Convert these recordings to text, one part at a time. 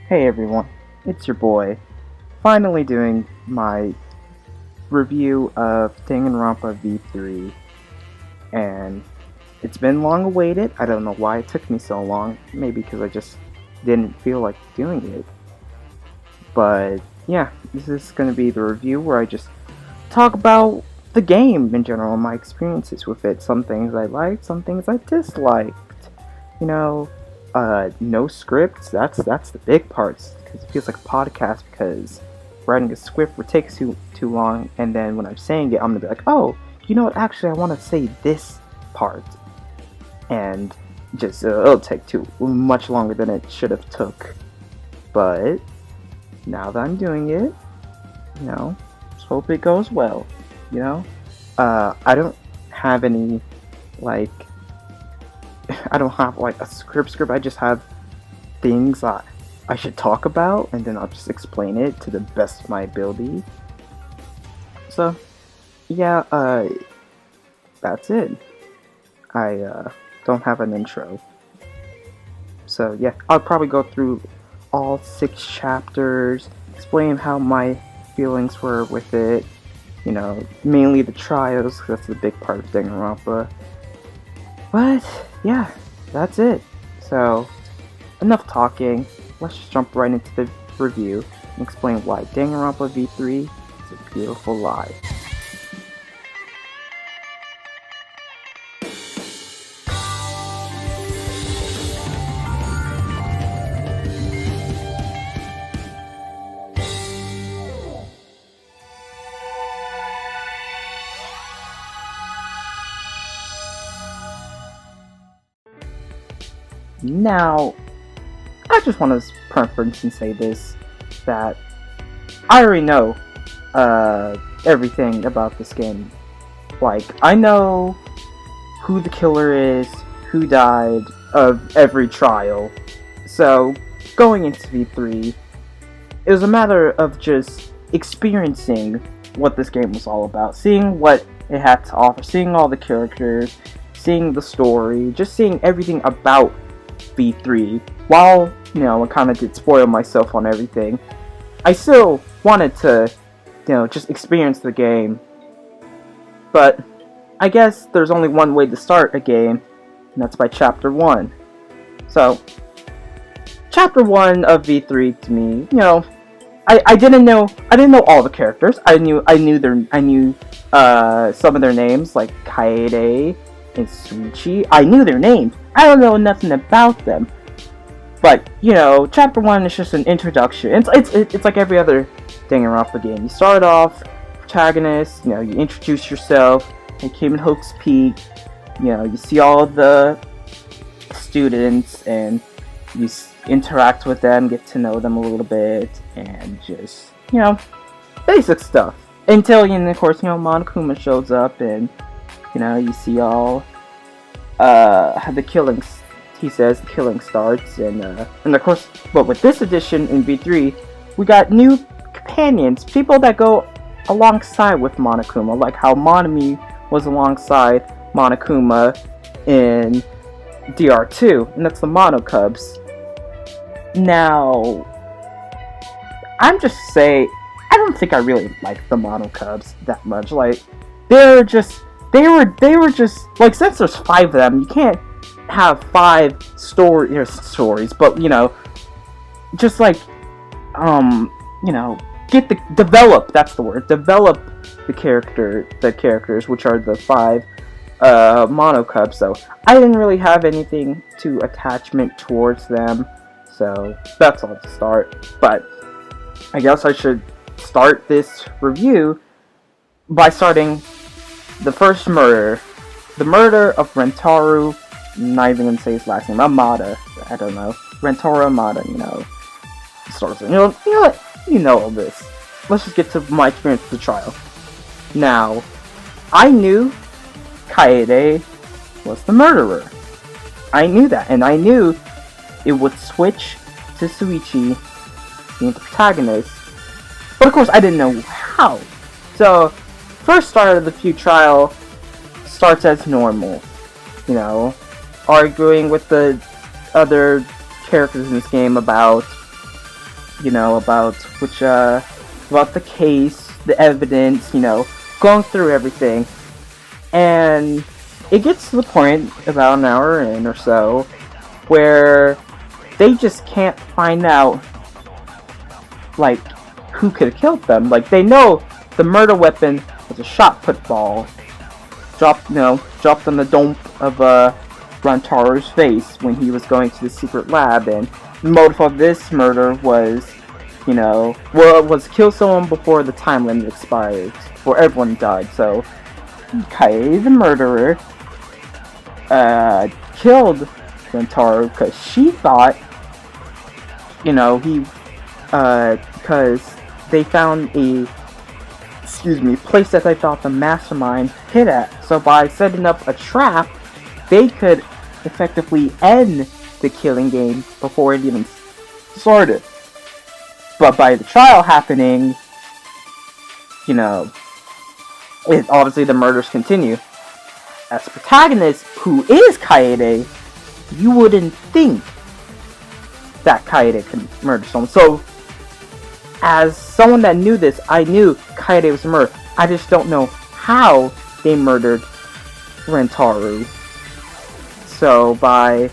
Hey everyone, it's your boy, finally doing my review of Danganronpa V3, and it's been long awaited. I don't know why it took me so long, maybe because I just didn't feel like doing it. But yeah, this is going to be the review where I just talk about the game in general, my experiences with it, some things I liked, some things I disliked. You know, no scripts. That's the big parts because it feels like a podcast. Because writing a script would take too long, and then when I'm saying it, I'm gonna be like, oh, you know what? Actually, I want to say this part, and just it'll take too much longer than it should have took. But now that I'm doing it, just hope it goes well. I don't have any like I don't have like a script. I just have things I should talk about, and then I'll just explain it to the best of my ability. So, yeah, that's it. I don't have an intro. So, yeah, I'll probably go through all 6 chapters, explain how my feelings were with it. Mainly the trials, 'cause that's the big part of Danganronpa. But, yeah, that's it. So, enough talking. Let's just jump right into the review and explain why Danganronpa V3 is a beautiful lie. Now, I just want to preference and say this, that I already know everything about this game. Like, I know who the killer is, who died of every trial. So, going into V3, it was a matter of just experiencing what this game was all about, seeing what it had to offer, seeing all the characters, seeing the story, just seeing everything about V3. While, I kind of did spoil myself on everything, I still wanted to, just experience the game. But I guess there's only one way to start a game, and that's by Chapter 1. So, Chapter 1 of V3 to me, I didn't know all the characters. I knew some of their names, like Kaede and Suichi. I knew their names. I don't know nothing about them. But, Chapter 1 is just an introduction. It's like every other Danganronpa game. You start off, protagonist, you introduce yourself, and came in Hook's Peak, you see all the students, and you interact with them, get to know them a little bit, and just, basic stuff. Until, of course, Monokuma shows up, and, you see all, the killings. He says killing starts, and of course, but with this edition in V3, we got new companions, people that go alongside with Monokuma, like how Monami was alongside Monokuma in DR2, and that's the Mono Cubs. Now, I'm just saying, I don't think I really like the Mono Cubs that much. Like, they were just like, since there's 5 of them, you can't have 5 stories, but just like develop. That's the word. Develop the characters, which are the 5 Mono Cubs. So I didn't really have anything to attachment towards them. So that's all to start. But I guess I should start this review by starting the first murder, the murder of Rentaru. I'm not even gonna say his last name. Amada. I don't know. Rentaru Amada. Starts. You know all this. Let's just get to my experience with the trial. Now, I knew Kaede was the murderer. I knew that, and I knew it would switch to Suichi being the protagonist. But of course, I didn't know how. So, first start of the few trial starts as normal. Arguing with the other characters in this game about, about the case, the evidence, going through everything. And it gets to the point, about an hour in or so, where they just can't find out, like, who could have killed them. Like, they know the murder weapon was a shot put ball dropped on the dome of Rantaro's face when he was going to the secret lab, and the motive of this murder was, was kill someone before the time limit expired, before everyone died. So, Kaede, the murderer, killed Rantaro because she thought, because they found a place that they thought the mastermind hid at. So by setting up a trap, they could effectively end the killing game before it even started. But by the trial happening, obviously the murders continue. As the protagonist, who is Kaede, you wouldn't think that Kaede could murder someone. So, as someone that knew this, I knew Kaede was murdered. I just don't know how they murdered Rantaro. So by,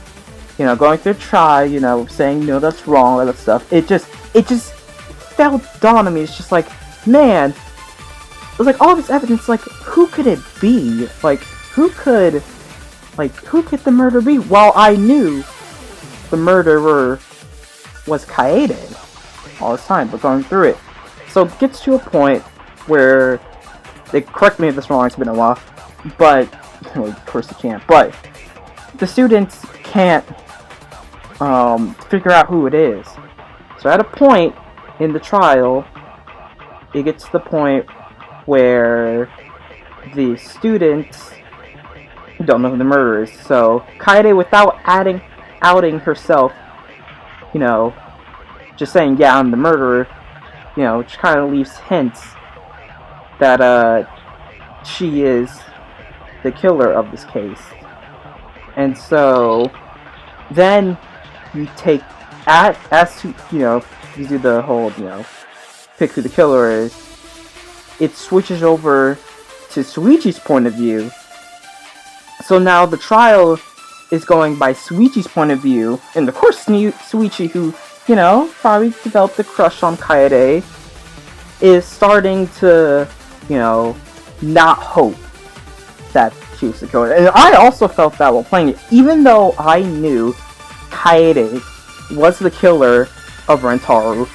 going through the trial, saying, that's wrong, all that stuff, it just fell dawn on me. It's just like, man, it was like all this evidence, like, who could it be? Like, who could the murderer be? Well, I knew the murderer was Kaede all this time, but going through it. So it gets to a point where, they correct me if it's wrong, it's been a while, but, of course you can't, but the students can't figure out who it is. So at a point in the trial, it gets to the point where the students don't know who the murderer is. So Kaede, without outing herself, just saying, yeah, I'm the murderer, which kind of leaves hints that she is the killer of this case. And so then you take you do the whole, pick who the killer is. It switches over to Shuichi's point of view. So now the trial is going by Shuichi's point of view, and of course Shuichi, who, probably developed a crush on Kaede, is starting to, not hope that she was the killer. And I also felt that while playing it, even though I knew Kaede was the killer of Rantaro,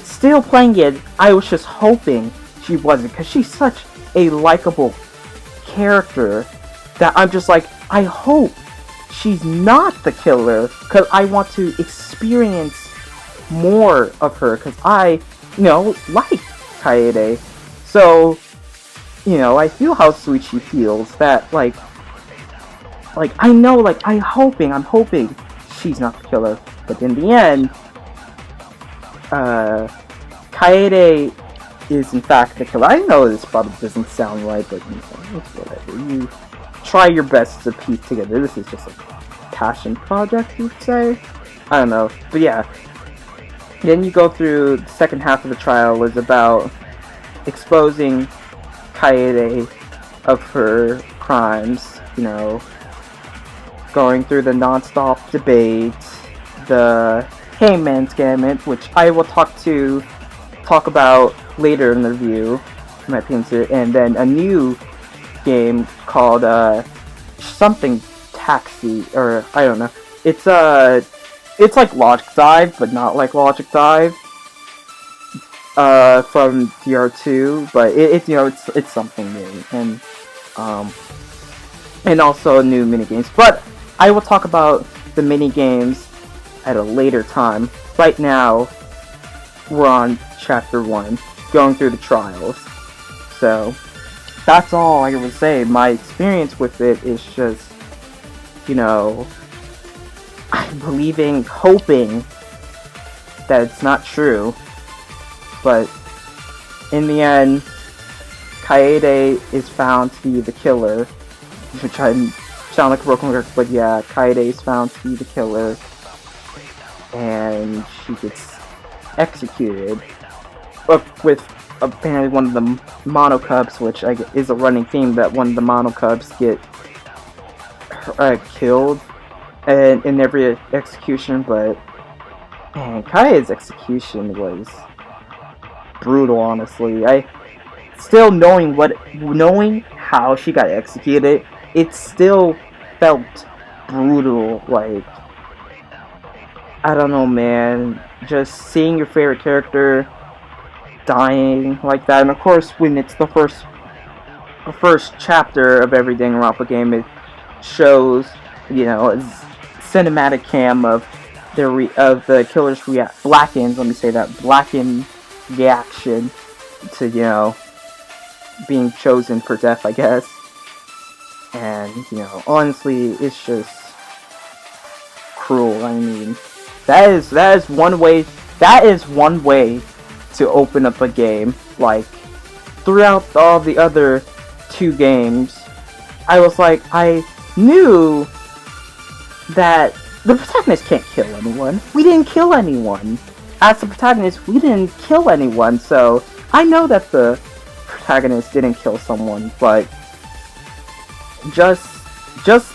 still playing it, I was just hoping she wasn't, because she's such a likable character that I'm just like, I hope she's not the killer, because I want to experience more of her, because I, like Kaede. So, I feel how Shuichi feels, that, I know, I'm hoping she's not the killer, but in the end, Kaede is in fact the killer. I know this probably doesn't sound right, but it's whatever. You try your best to piece together. This is just a passion project, you'd say? I don't know, but yeah. Then you go through the second half of the trial is about exposing Kaede of her crimes, going through the non-stop debate, the Hangman's Gambit, which I will talk about later in the review, in my opinion, and then a new game called something Taxi, or I don't know. It's like Logic Dive, but not like Logic Dive. From DR2, but it's something new, and also new mini games. But I will talk about the mini games at a later time. Right now, we're on chapter 1, going through the trials. So that's all I would say. My experience with it is just, I'm hoping that it's not true. But in the end, Kaede is found to be the killer. Which I sound like a broken record, but yeah, Kaede is found to be the killer. and she gets executed. With apparently one of the mono cubs, which is a running theme that one of the mono cubs get killed in every execution. But man, Kaya's execution was brutal. Honestly, I still knowing how she got executed, it still felt brutal. Like, I don't know, man. Just seeing your favorite character dying like that, and of course, when it's the first chapter of every Danganronpa game, it shows, a cinematic cam of the killer's blackened reaction to being chosen for death, I guess. And honestly, it's just cruel. I mean, that is one way. That is one way to open up a game. Like, throughout all the other 2 games, I was like, I knew that the protagonist can't kill anyone. We didn't kill anyone. As the protagonist, we didn't kill anyone, so I know that the protagonist didn't kill someone, but just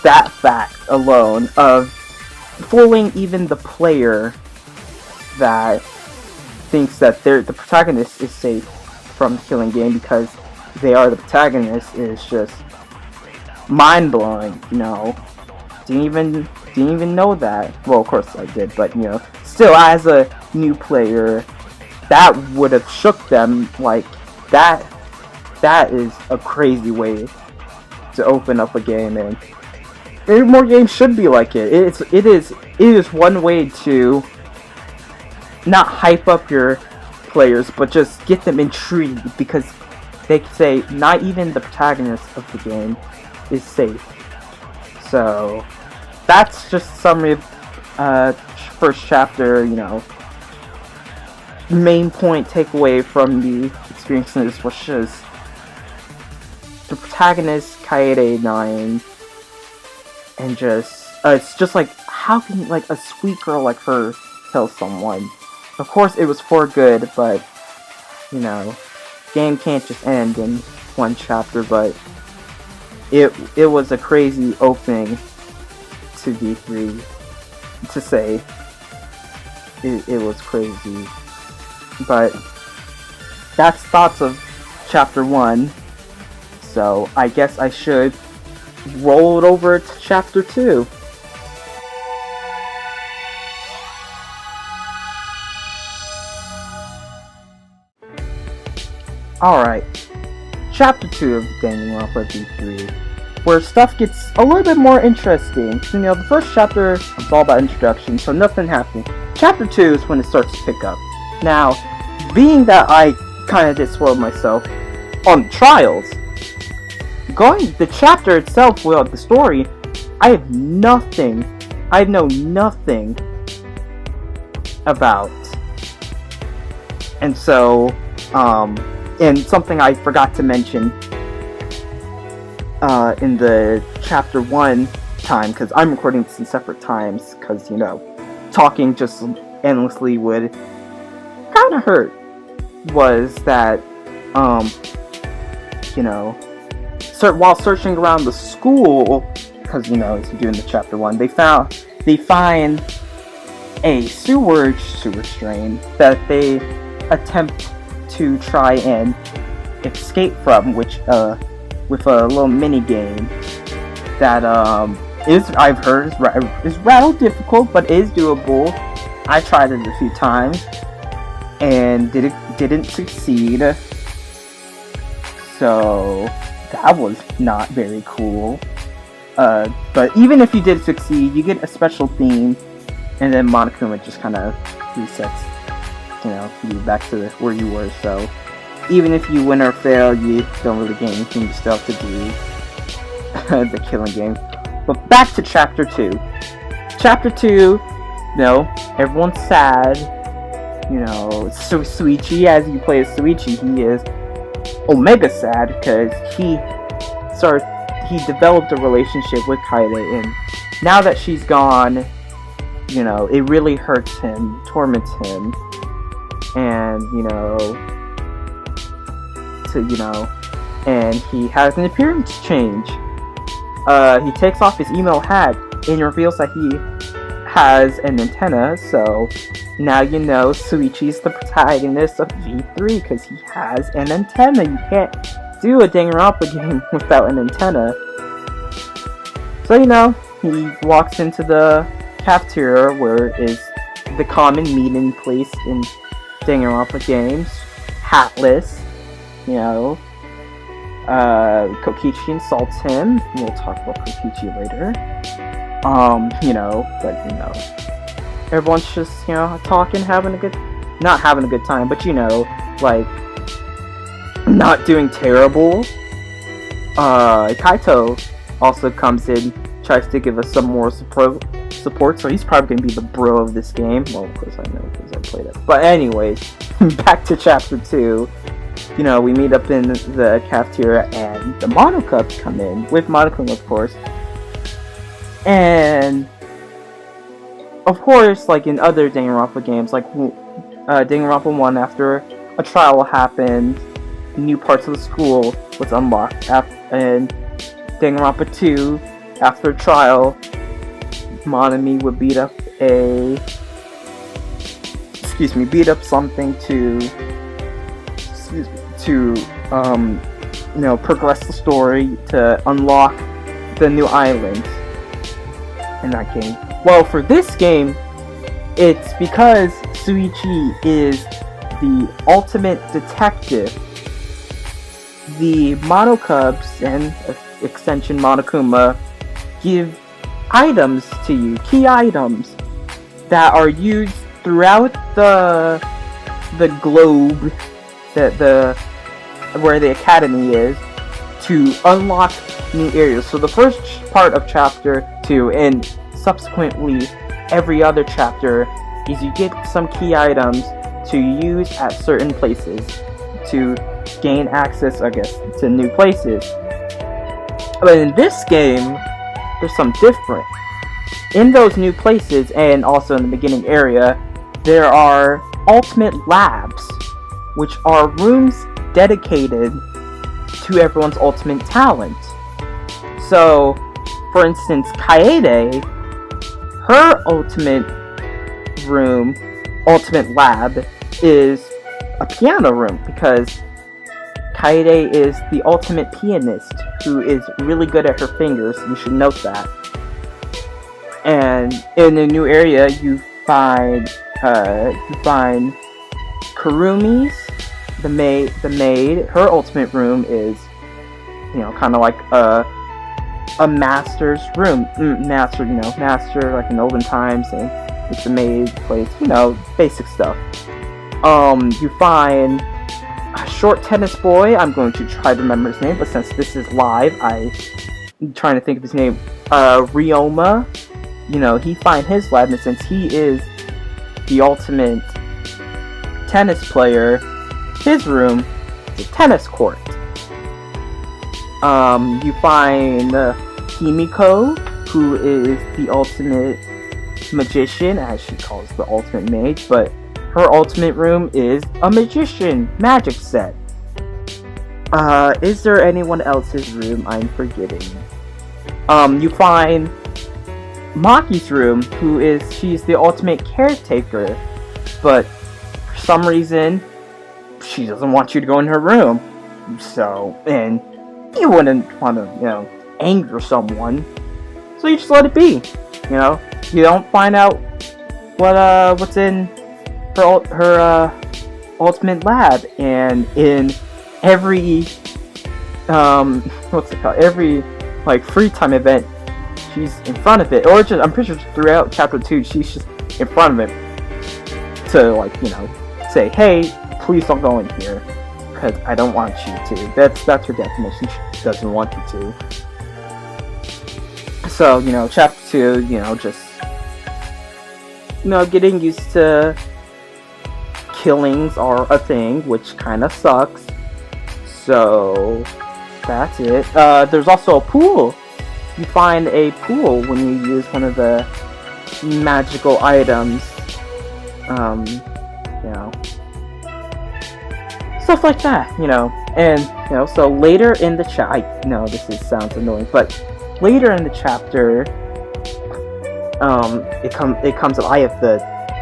that fact alone of fooling even the player that thinks that the protagonist is safe from the killing game because they are the protagonist is just mind-blowing. Didn't even know that. Well, of course I did, but still, as a new player, that would have shook them. Like, that is a crazy way to open up a game, and maybe more games should be like it. It is one way to not hype up your players, but just get them intrigued, because they say not even the protagonist of the game is safe. So that's just a summary of first chapter. Main point takeaway from the experiences was just the protagonist Kaede 9, and just it's just like, how can like a sweet girl like her kill someone? Of course it was for good, but game can't just end in one chapter. But it was a crazy opening to D3, to say it was crazy. But that's thoughts of chapter 1. So I guess I should roll it over to chapter 2. Alright, chapter 2 of Danganronpa V3, where stuff gets a little bit more interesting. The first chapter was all about introduction, so nothing happened. Chapter 2 is when it starts to pick up. Now, being that I kind of did spoil myself on trials, the chapter itself, well, the story, I know nothing about. And so, and something I forgot to mention in the chapter 1 time, because I'm recording this in separate times, because, talking just endlessly would kind of hurt, was that, while searching around the school, because, as you do in the chapter 1, they find a sewage strain that they attempt to try and escape from, which with a little mini game that I've heard is rather difficult, but is doable. I tried it a few times and didn't succeed, so that was not very cool. But even if you did succeed, you get a special theme, and then Monokuma just kind of resets you back to where you were. So even if you win or fail, you don't really gain anything. You still have to do the killing game. But back to chapter 2. Chapter 2, everyone's sad. So Suichi, as you play as Suichi, he is omega sad because he developed a relationship with Kaede, and now that she's gone, it really hurts him, torments him, and and he has an appearance change. He takes off his emo hat and reveals that he has an antenna, so now you know Suichi's the protagonist of V3 because he has an antenna. You can't do a Danganronpa game without an antenna. So he walks into the cafeteria, where is the common meeting place in Danganronpa games, hatless. Kokichi insults him. We'll talk about Kokichi later. Everyone's just, talking, not having a good time, but not doing terrible. Kaito also comes in, tries to give us some more support, so he's probably going to be the bro of this game. Well, of course I know because I played it. But anyways, back to chapter 2. We meet up in the cafeteria and the Monokubs come in, with Monokuma of course. And of course, like in other Danganronpa games, like Danganronpa 1, after a trial happened, new parts of the school was unlocked. And Danganronpa 2, after a trial, Monami would beat up something to progress the story to unlock the new island in that game. Well, for this game, it's because Suichi is the ultimate detective. The Monokubs and extension Monokuma give items to you, key items that are used throughout the globe, where the academy is, to unlock new areas. So the first part of chapter 2 and subsequently every other chapter is you get some key items to use at certain places to gain access, I guess, to new places. But in this game, there's some different. In those new places, and also in the beginning area, there are ultimate labs, which are rooms dedicated to everyone's ultimate talent. So, for instance, Kaede, her ultimate lab is a piano room, because Kaede is the ultimate pianist who is really good at her fingers. You should note that. And in the new area, you find Kurumi's the maid. Her ultimate room is, kind of like a master's room. Master like in olden times, and it's a maid place. Basic stuff. You find a short tennis boy. I'm going to try to remember his name, but since this is live, I'm trying to think of his name. Ryoma. He find his lab, and since he is the ultimate tennis player, his room is a tennis court. You find Himiko, who is the ultimate magician, as she calls the ultimate mage, but her ultimate room is a magician magic set. Is there anyone else's room I'm forgetting? You find Maki's room, she's the ultimate caretaker, but for some reason, she doesn't want you to go in her room. So, and you wouldn't want to, anger someone, so you just let it be. You don't find out what's in her ultimate lab, and in every every free time event, she's in front of it, or I'm pretty sure throughout chapter 2, she's just in front of it to say, hey, please don't go in here, because I don't want you to. That's her definition. She doesn't want you to. So, chapter 2, just, getting used to killings are a thing, which kind of sucks. So, that's it. There's also a pool. You find a pool when you use one of the magical items, stuff like that, and so later in the I know sounds annoying, but later in the chapter, it comes up. I have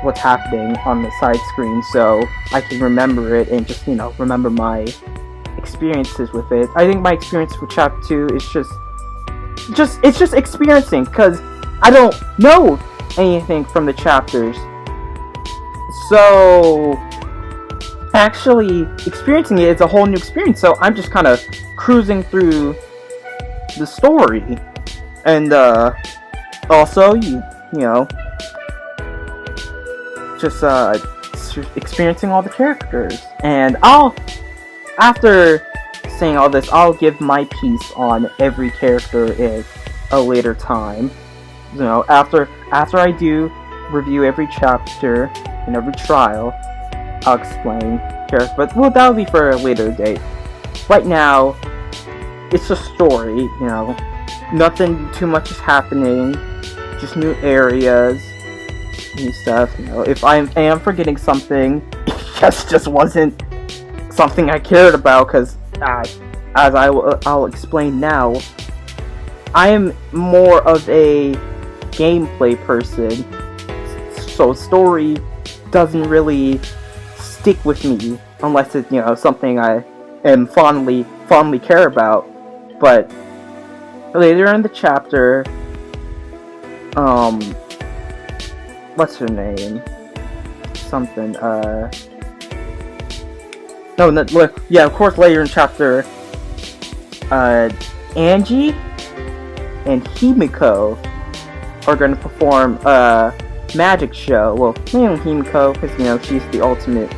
what's happening on the side screen, so I can remember it and just remember my experiences with it. I think my experience with chapter 2 is just experiencing, because I don't know anything from the chapters, so actually experiencing it is a whole new experience. So I'm just kind of cruising through the story, and also just experiencing all the characters. And after saying all this, I'll give my piece on every character at a later time. After I do review every chapter and every trial, I'll explain characters. But that'll be for a later date. Right now, it's a story. Nothing too much is happening. Just new areas, new stuff. If I am forgetting something, it just wasn't something I cared about, because as I'll explain now, I am more of a gameplay person, so story doesn't really stick with me unless it's something I am fondly care about. But later in the chapter, what's her name? Something, yeah, of course, later in chapter, Angie and Himiko are going to perform a magic show. Well, mainly Himiko, because, she's the ultimate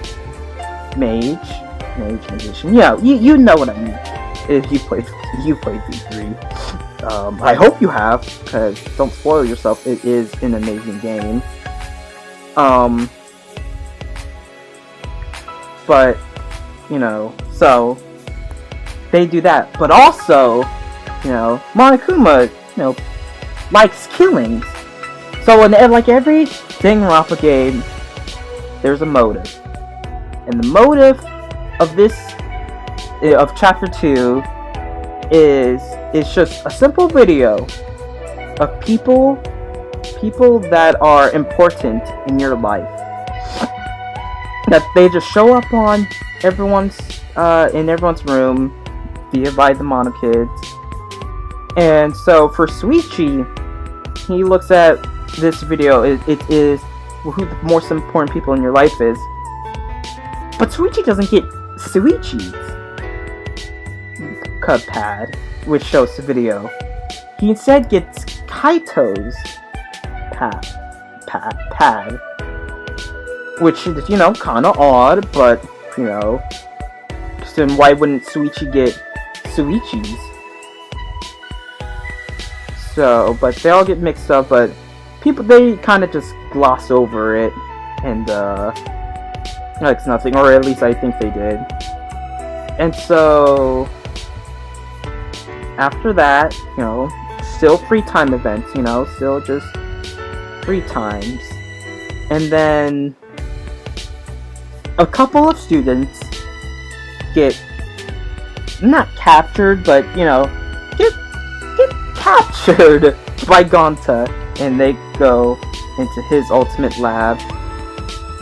magician. Yeah, you know what I mean. If you played V3. I hope you have, because don't spoil yourself, it is an amazing game. But, so they do that. But also, Monokuma, likes killings. So in like every Danganronpa game, there's a motive. And the motive of of chapter 2 is just a simple video of people that are important in your life, that they just show up on everyone's in everyone's room by the Mono Kids. And so for Suichi, he looks at this video. It is who the most important people in your life is. But Suichi doesn't get Suichi's cub pad, which shows the video. He instead gets Kaito's pad, which is, kind of odd, but, then why wouldn't Suichi get Suichi's? So, but they all get mixed up, but they kind of just gloss over it, and, it's nothing, or at least I think they did. And so, after that, still free time events, still just free times. And then a couple of students get not captured, but get captured by Gonta, and they go into his ultimate lab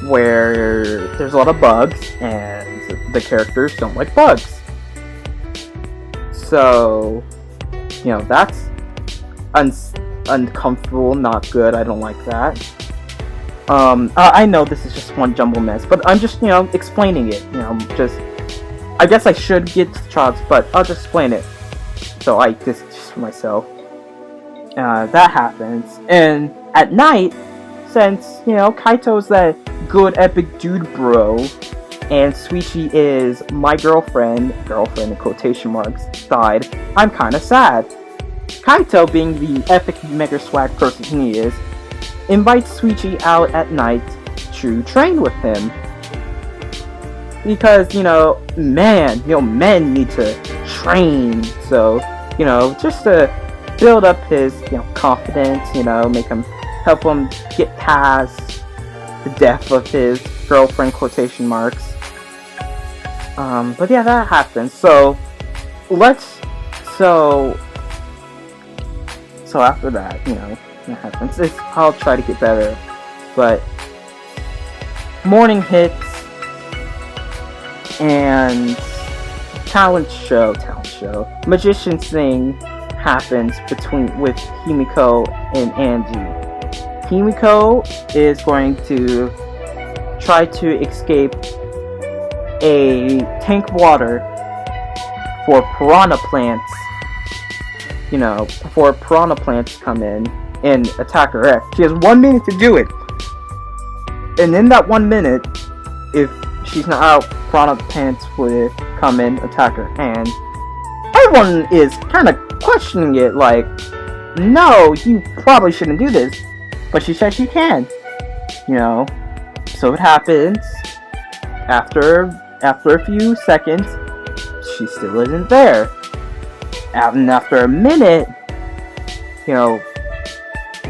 where there's a lot of bugs, and the characters don't like bugs. So, that's uncomfortable, not good. I don't like that. I know this is just one jumble mess, but I'm just, explaining it. I guess I should get to shots, but I'll just explain it. So just for myself. That happens, and at night, since Kaito's that good epic dude bro, and Suichi is my girlfriend in quotation marks, died, I'm kinda sad. Kaito, being the epic mega swag person he is, invites Suichi out at night to train with him. Because, men need to train, so, just to build up his, confidence, make him help him get past the death of his girlfriend, quotation marks. But yeah, that happens. So after that, it happens. I'll try to get better. But morning hits, and talent show, magician's thing happens with Himiko and Angie. Himiko is going to try to escape a tank of water for piranha plants. Before piranha plants come in and attack her. She has 1 minute to do it. And in that 1 minute, if she's not out, piranha plants would come in, attack her. And everyone is kind of questioning it, like, no, you probably shouldn't do this. But she says she can. So it happens. After a few seconds, she still isn't there. And after a minute,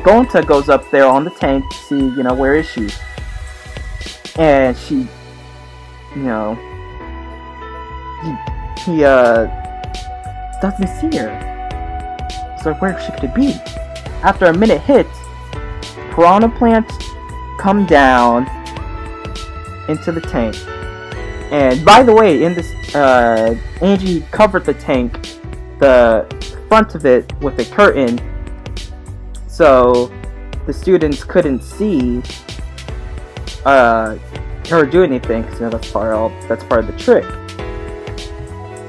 Gonta goes up there on the tank to see, where is she? And she, he doesn't see her. So where she could be? After a minute hits, piranha plants come down into the tank. And by the way, in this, Angie covered the tank, the front of it, with a curtain, so the students couldn't see her do anything, because that's part of the trick.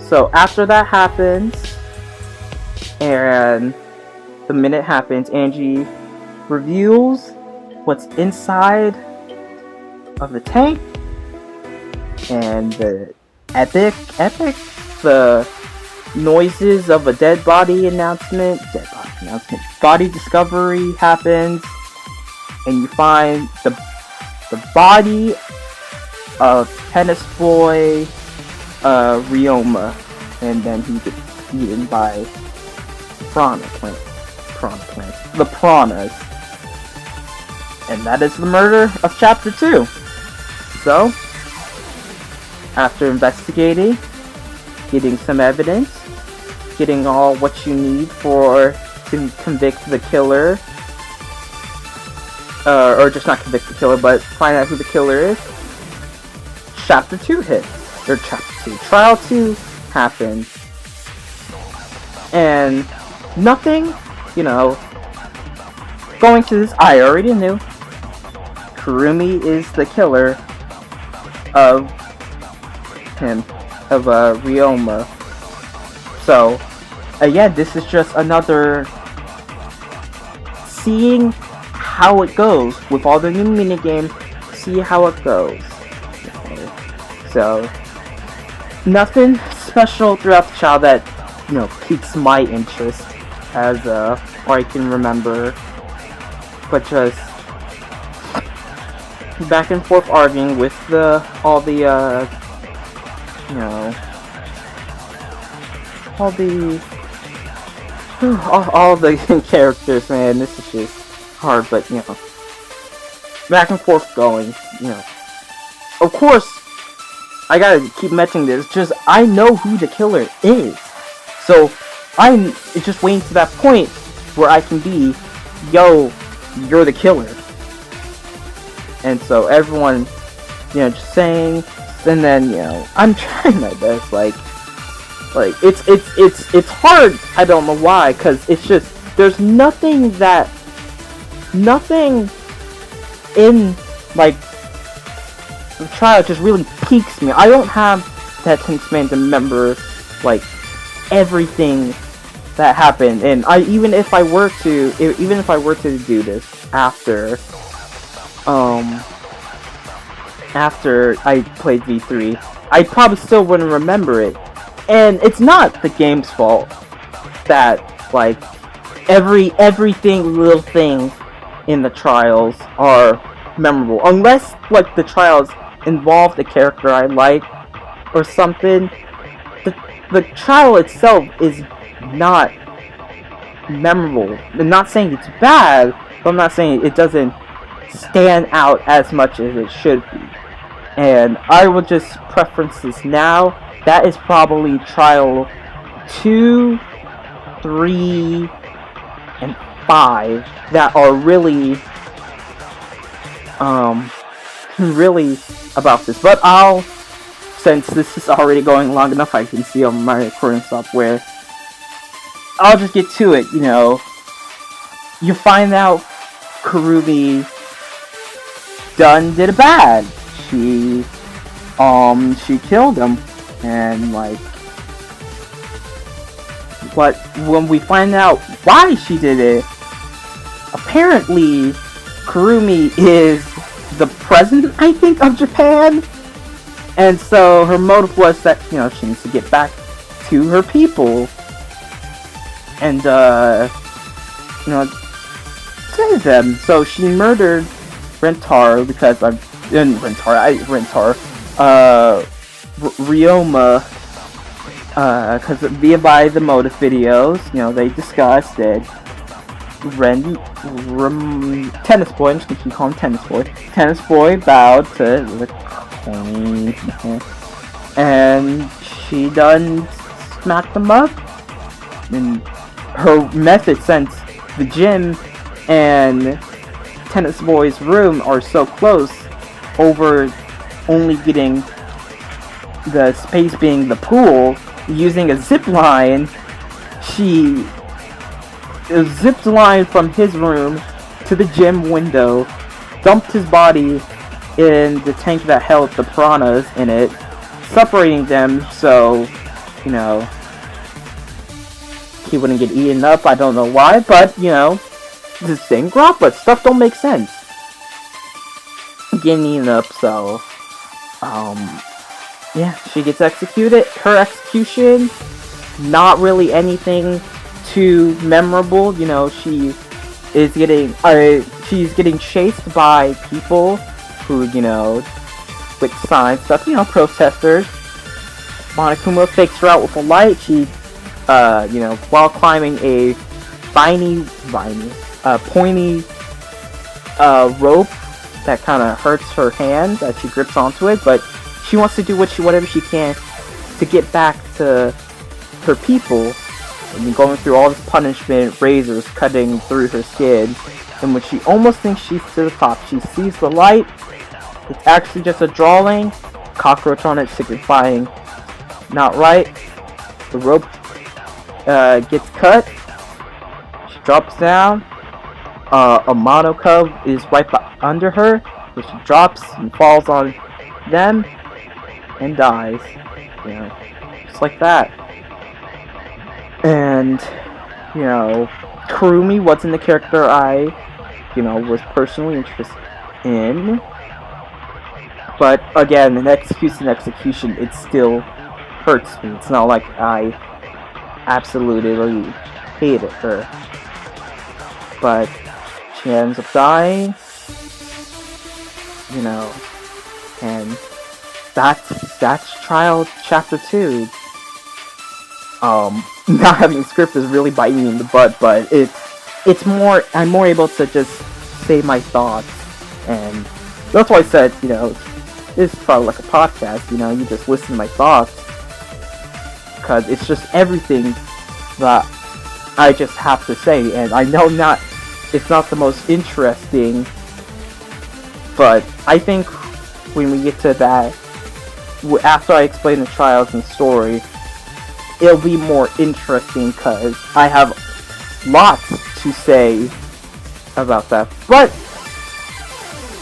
So after that happens, and the minute happens, Angie reveals what's inside of the tank, and the epic, the noises of a body discovery happens, and you find the body of tennis boy Ryoma, and then he gets eaten by the piranhas, and that is the murder of chapter 2. So, after investigating, getting some evidence, getting all what you need to convict the killer, or just not convict the killer, but find out who the killer is, chapter 2 hits. Or chapter 2. Trial 2 happens. And nothing, going to this, I already knew. Kurumi is the killer of Ryoma. So, again, this is just another seeing how it goes with all the new minigames. See how it goes. Okay. So, nothing special throughout the trial that piques my interest as or I can remember, but just back and forth arguing with all the characters, man. This is just hard, but back and forth going. Of course, I gotta keep mentioning this. Just I know who the killer is, so I'm just waiting to that point where I can be, yo, you're the killer. And so everyone, just saying, and then I'm trying my best. Like it's hard. I don't know why, because it's just there's nothing in like the trial just really piques me. I don't have that attention span to remember like everything that happened, and even if I were to do this after I played V3, I probably still wouldn't remember it. And it's not the game's fault that like everything little thing in the trials are memorable, unless like the trials involve the character I like or something. The trial itself is not memorable. I'm not saying it's bad, but I'm not saying it doesn't stand out as much as it should be. And I will just preference this now. That is probably trial 2, 3, and 5 that are really really about this. But since this is already going long enough, I can see on my recording software, I'll just get to it. You find out Kurumi did it bad. She killed him, and but when we find out why she did it, apparently Kurumi is the president, I think, of Japan, and so her motive was that she needs to get back to her people and save them. So she murdered Ryoma because by the motive videos, they discussed it. Tennis Boy, I'm just gonna call him Tennis Boy. Tennis Boy bowed to the queen, and she done smacked him up. And her method, since the gym and Tennis Boy's room are so close, over only getting the space being the pool, using a zip line, she zipped line from his room to the gym window, dumped his body in the tank that held the piranhas in it, separating them so, he wouldn't get eaten up. I don't know why, but, this is Danganronpa. Stuff don't make sense. Getting eaten up, so, yeah, she gets executed. Her execution, not really anything too memorable. She is getting she's getting chased by people who, with signs, stuff, protesters. Monokuma fakes her out with a light. She, while climbing a pointy rope that kind of hurts her hand that she grips onto it, but she wants to do whatever she can to get back to her people. And going through all this punishment, razors cutting through her skin, and when she almost thinks she's to the top, she sees the light. It's actually just a drawing, cockroach on it signifying not right. The rope gets cut. She drops down. A Monoka is right under her, so she drops and falls on them and dies. Just like that. And, Kurumi wasn't the character I, was personally interested in. But, again, in execution, it still hurts me. It's not like I absolutely hated her. But she ends up dying, and that's trial chapter 2. Not having a script is really biting me in the butt, but it's more, I'm more able to just say my thoughts, and that's why I said, this is probably like a podcast, you just listen to my thoughts, because it's just everything that I just have to say, and I know it's not the most interesting, but I think when we get to that, after I explain the trials and story, it'll be more interesting because I have lots to say about that. But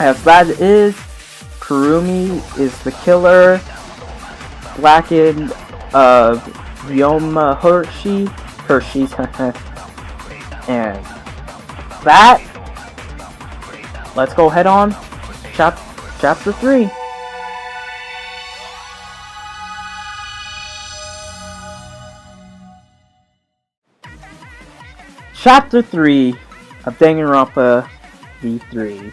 as that is, Kurumi is the killer, blackened of Ryoma Hershey's, and that. Let's go head on chapter 3. Chapter 3 of Danganronpa V3.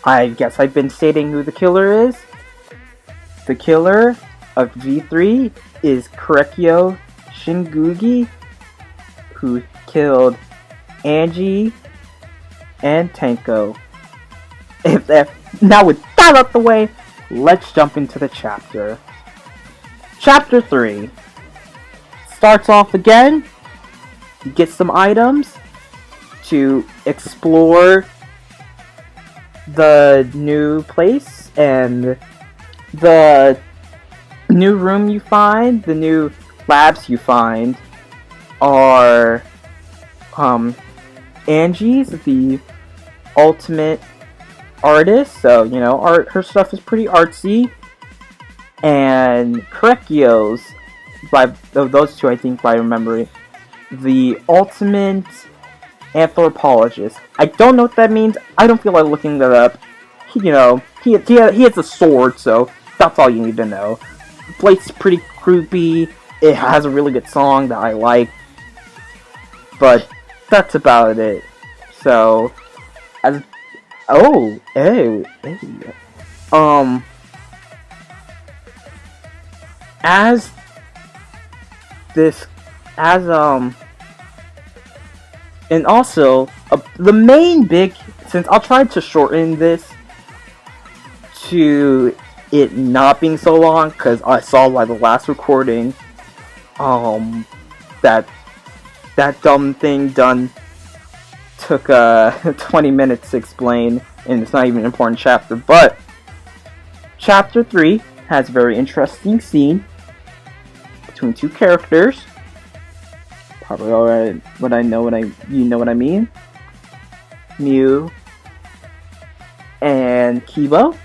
I guess I've been stating who the killer is. The killer of V3 is Korekyo Shingugi, who killed Angie, and Tenko. Now with that out the way, let's jump into the chapter. Chapter 3 starts off again. You get some items to explore the new place and the new room you find, the new labs you find are Angie's the ultimate artist, so you know her stuff is pretty artsy, and Korekio's, by those two I think by remembering, the ultimate anthropologist. I don't know what that means. I don't feel like looking that up. He has a sword, so that's all you need to know. The place's pretty creepy. It has a really good song that I like, but that's about it. So, as and also, the main big, since I'll try to shorten this to it not being so long, because I saw by the last recording, that dumb thing done took 20 minutes to explain, and it's not even an important chapter, but Chapter 3 has a very interesting scene between two characters. Probably already you know what I mean. Mew and Kibo.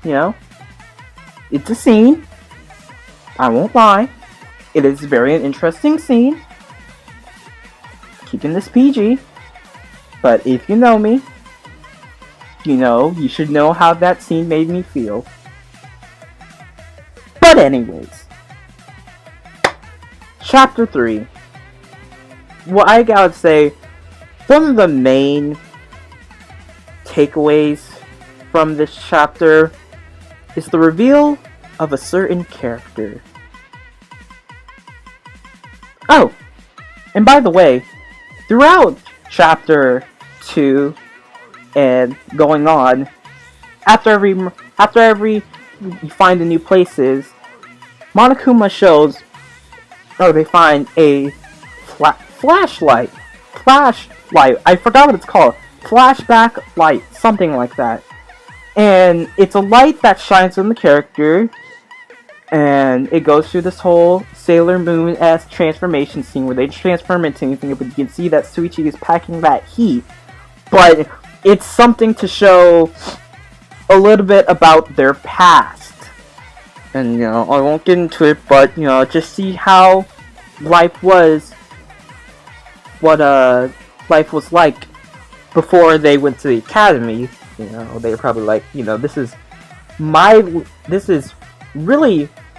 You know, it's a scene. I won't lie. It is a very interesting scene. Keeping this PG. But if you know me, you know, you should know how that scene made me feel. But anyways. Chapter 3. What I gotta say, one of the main takeaways from this chapter is the reveal of a certain character. Oh, and by the way, throughout Chapter 2 and going on, after every you find the new places, Monokuma shows. Oh, they find a flashlight. I forgot what it's called. Flashback light, something like that. And it's a light that shines on the character, and it goes through this whole Sailor Moon-esque transformation scene where they transform into anything, but you can see that Suichi is packing that heat. But it's something to show a little bit about their past. And, you know, I won't get into it, but, you know, just see how life was, what life was like before they went to the academy. You know, they were probably like, you know, this is really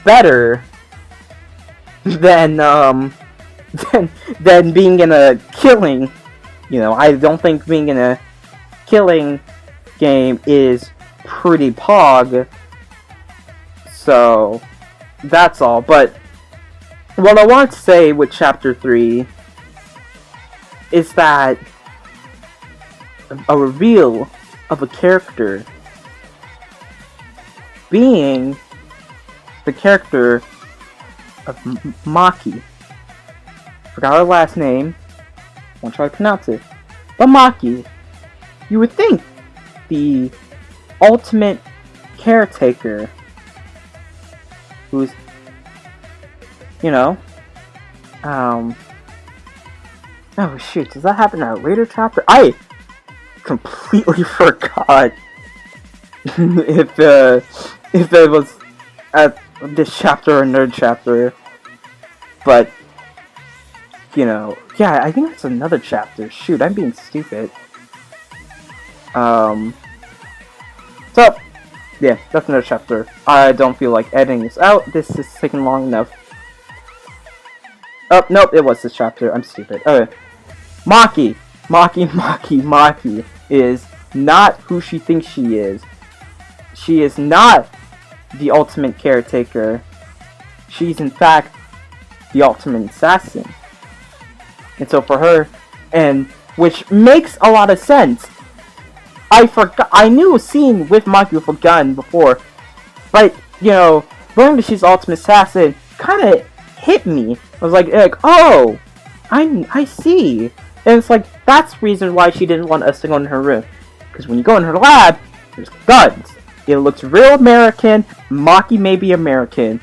better than being in a killing. You know, I don't think being in a killing game is pretty pog. So, that's all. But what I want to say with Chapter 3 is that a reveal of a character being the character of Maki. Forgot her last name. Won't try to pronounce it. But Maki. You would think the ultimate caretaker who's, you know, oh shoot, does that happen in a later chapter? I completely forgot if it was at this chapter or another chapter, but, you know, yeah, I think it's another chapter. Shoot, I'm being stupid. So, yeah, that's another chapter. I don't feel like editing this out. This is taking long enough. Oh, nope, it was this chapter. I'm stupid. Okay. Maki is not who she thinks she is. She is not the ultimate caretaker. She's in fact the ultimate assassin. And so for her, and which makes a lot of sense. I knew a scene with Maki with a gun before, but, you know, learning that she's Ultimate Assassin kind of hit me. I was like, oh, I see. And it's like, that's the reason why she didn't want us to go in her room. Because when you go in her lab, there's guns. It looks real American. Maki may be American.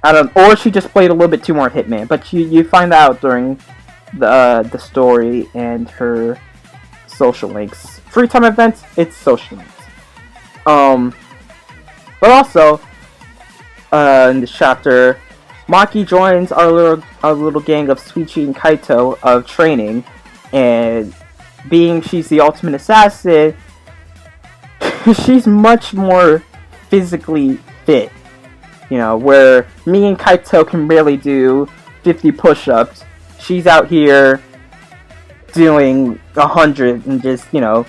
I don't, or she just played a little bit too more Hitman. But you find out during the story and her social links. Free time events, it's social links. But also, in this chapter, Maki joins our little gang of Suichi and Kaito of training, and being she's the ultimate assassin, she's much more physically fit. You know, where me and Kaito can barely do 50 push-ups, she's out here doing 100 and just, you know,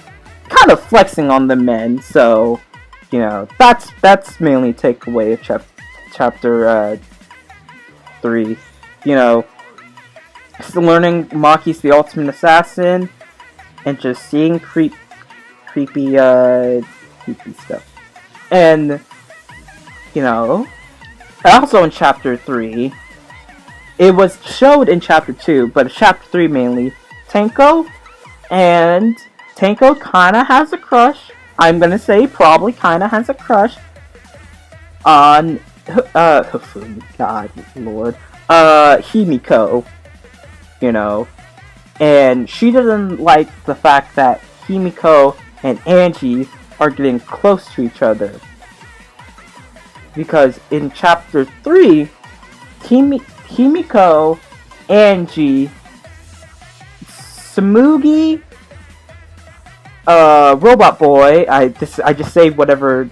kind of flexing on the men. So, you know, that's mainly takeaway of chapter 3. You know, learning Maki's the ultimate assassin and just seeing creepy stuff. And, you know, also in chapter 3, it was showed in chapter 2, but chapter 3 mainly, Tenko kinda has a crush. I'm gonna say probably kinda has a crush on God Lord, Himiko, you know, and she doesn't like the fact that Himiko and Angie are getting close to each other, because in chapter 3, Himiko, Angie, Samugi, Robot Boy, I just say whatever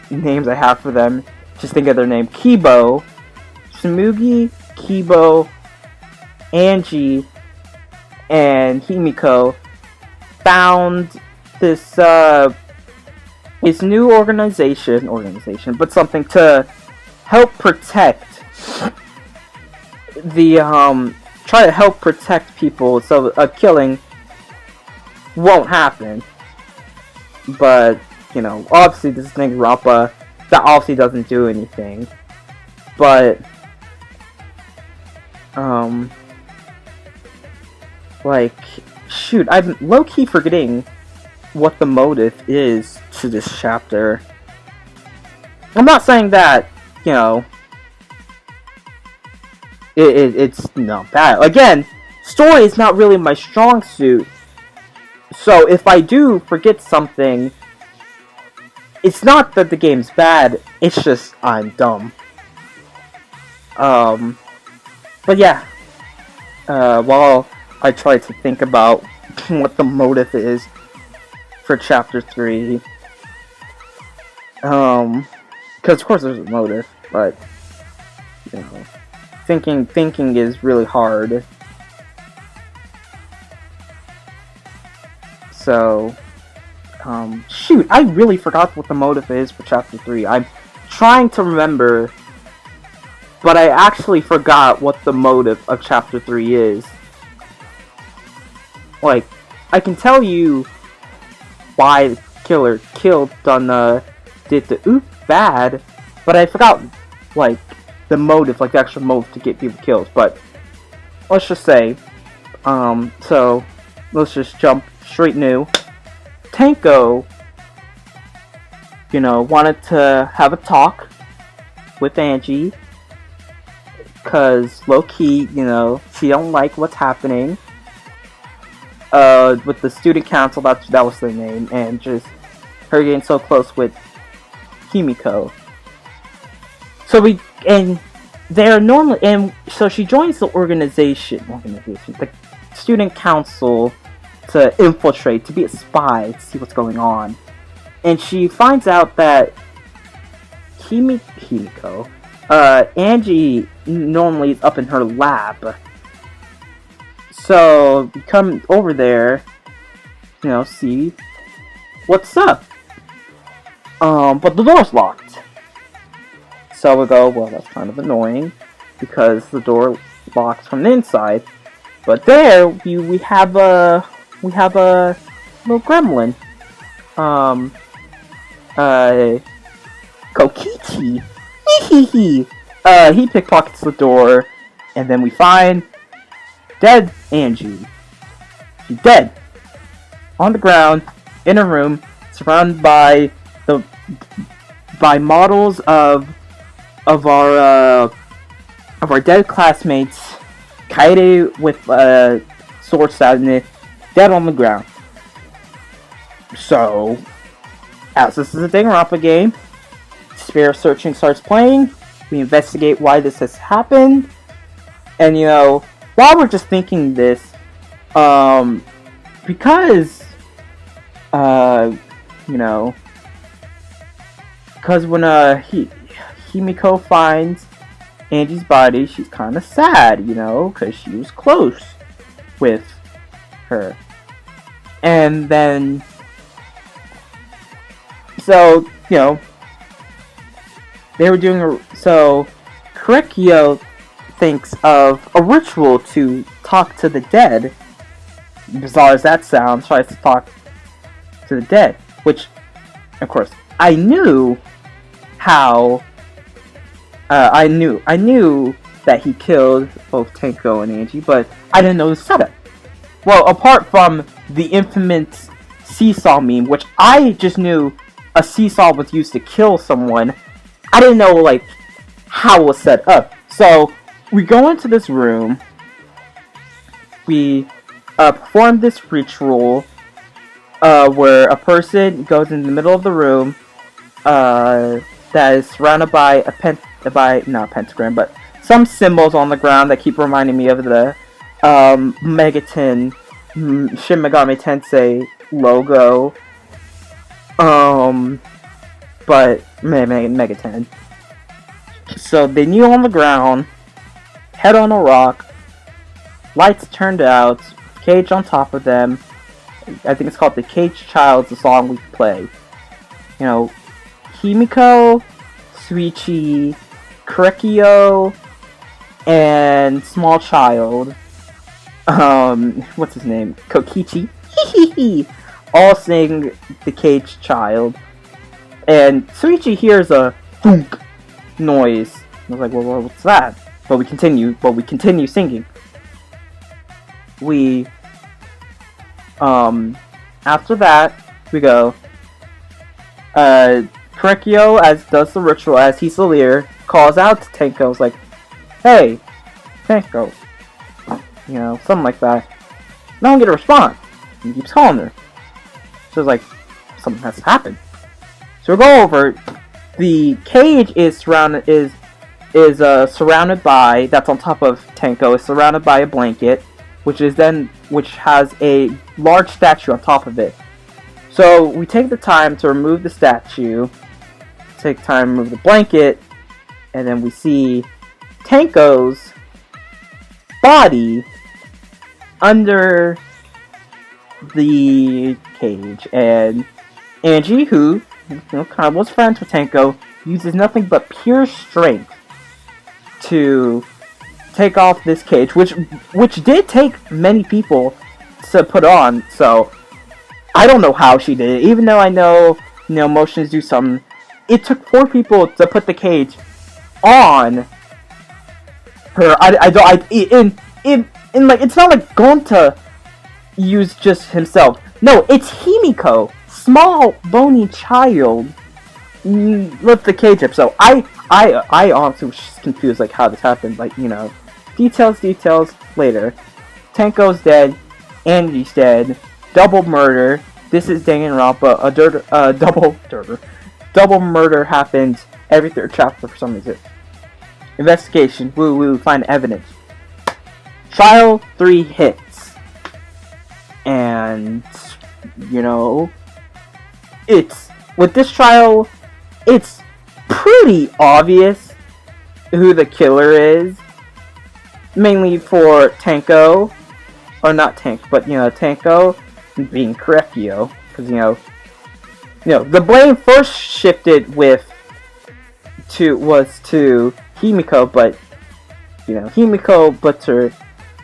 names I have for them, just think of their name, Kibo, Samugi, Kibo, Angie, and Himiko found this new organization, but something to help protect try to help protect people so a killing won't happen. But, you know, obviously this Danganronpa, that obviously doesn't do anything. But, like, shoot, I'm low-key forgetting what the motive is to this chapter. I'm not saying that, you know, it's not bad. Again, story is not really my strong suit. So if I do forget something, it's not that the game's bad, it's just I'm dumb. But yeah, while I try to think about what the motive is for chapter 3, because of course there's a motive, but, you know, thinking is really hard. So, shoot, I really forgot what the motive is for chapter 3. I'm trying to remember, but I actually forgot what the motive of chapter 3 is. Like, I can tell you why the killer did the oop bad, but I forgot, like, the motive, like the actual motive to get people killed. But let's just say, so let's just jump straight new. Tenko, you know, wanted to have a talk with Angie, cause low key, you know, she don't like what's happening. With the student council, that was their name, and just her getting so close with Himiko. So so she joins the organization, the student council, to infiltrate, to be a spy, to see what's going on. And she finds out that Himiko, Angie normally is up in her lab. So we come over there, you know, see what's up. But the door's locked. So we go, well, that's kind of annoying, because the door locks from the inside. But there, we have a we have a little gremlin. Kokichi. Hee. He pickpockets the door, and then we find dead Angie. She's dead on the ground in a room, surrounded by models of our dead classmates. Kaede with sword stabbed in it, dead on the ground. So, as this is a Danganronpa game, Spirit Searching starts playing. We investigate why this has happened, and while we're just thinking this, because when Himiko finds Angie's body, she's kind of sad, because she was close with her, and then so they were doing so Kurikyo thinks of a ritual to talk to the dead. Bizarre as that sounds, tries to talk to the dead, which, of course, I knew how. I knew that he killed both Tenko and Angie, but I didn't know the setup. Well, apart from the infamous seesaw meme, which I just knew a seesaw was used to kill someone, I didn't know how it was set up. So we go into this room. We perform this ritual where a person goes in the middle of the room that is surrounded by not a pentagram, but some symbols on the ground that keep reminding me of the Megaten Shin Megami Tensei logo. But Megaten. So they kneel on the ground, head on a rock, lights turned out, cage on top of them. I think it's called The Caged Child, the song we play. Himiko, Suichi, Kurikyo, and small child, what's his name? Kokichi, all sing The Caged Child. And Suichi hears a thunk noise. I was like, well, what's that? But we continue singing. We, after that, we go, Kurikyo, as does the ritual, as he's the leader, calls out to Tenko, was like, hey, Tenko, something like that. No one get a response. He keeps calling her. So it's like, something has happened. So we go over. The cage is surrounded by, that's on top of Tenko, is surrounded by a blanket, which has a large statue on top of it. So we take the time to remove the statue, take time to remove the blanket, and then we see Tenko's body under the cage, and Angie, who kind of was friends with Tenko, uses nothing but pure strength to take off this cage, which did take many people to put on. So I don't know how she did it, even though I know motions do something. It took 4 people to put the cage on her. It's not like Gonta used just himself. No, it's Himiko, small bony child, lift the cage up. So I honestly was just confused, how this happened. Details later. Tenko's dead, Angie's dead, double murder. This is Danganronpa, double murder happens every 3rd chapter for some reason. Investigation, woo, find evidence. Trial 3 hits. And, with this trial, it's pretty obvious who the killer is. Mainly for Tenko, or not Tank, but, Tenko being Kurikyo. Because, the blame first shifted to Himiko, but, Himiko puts her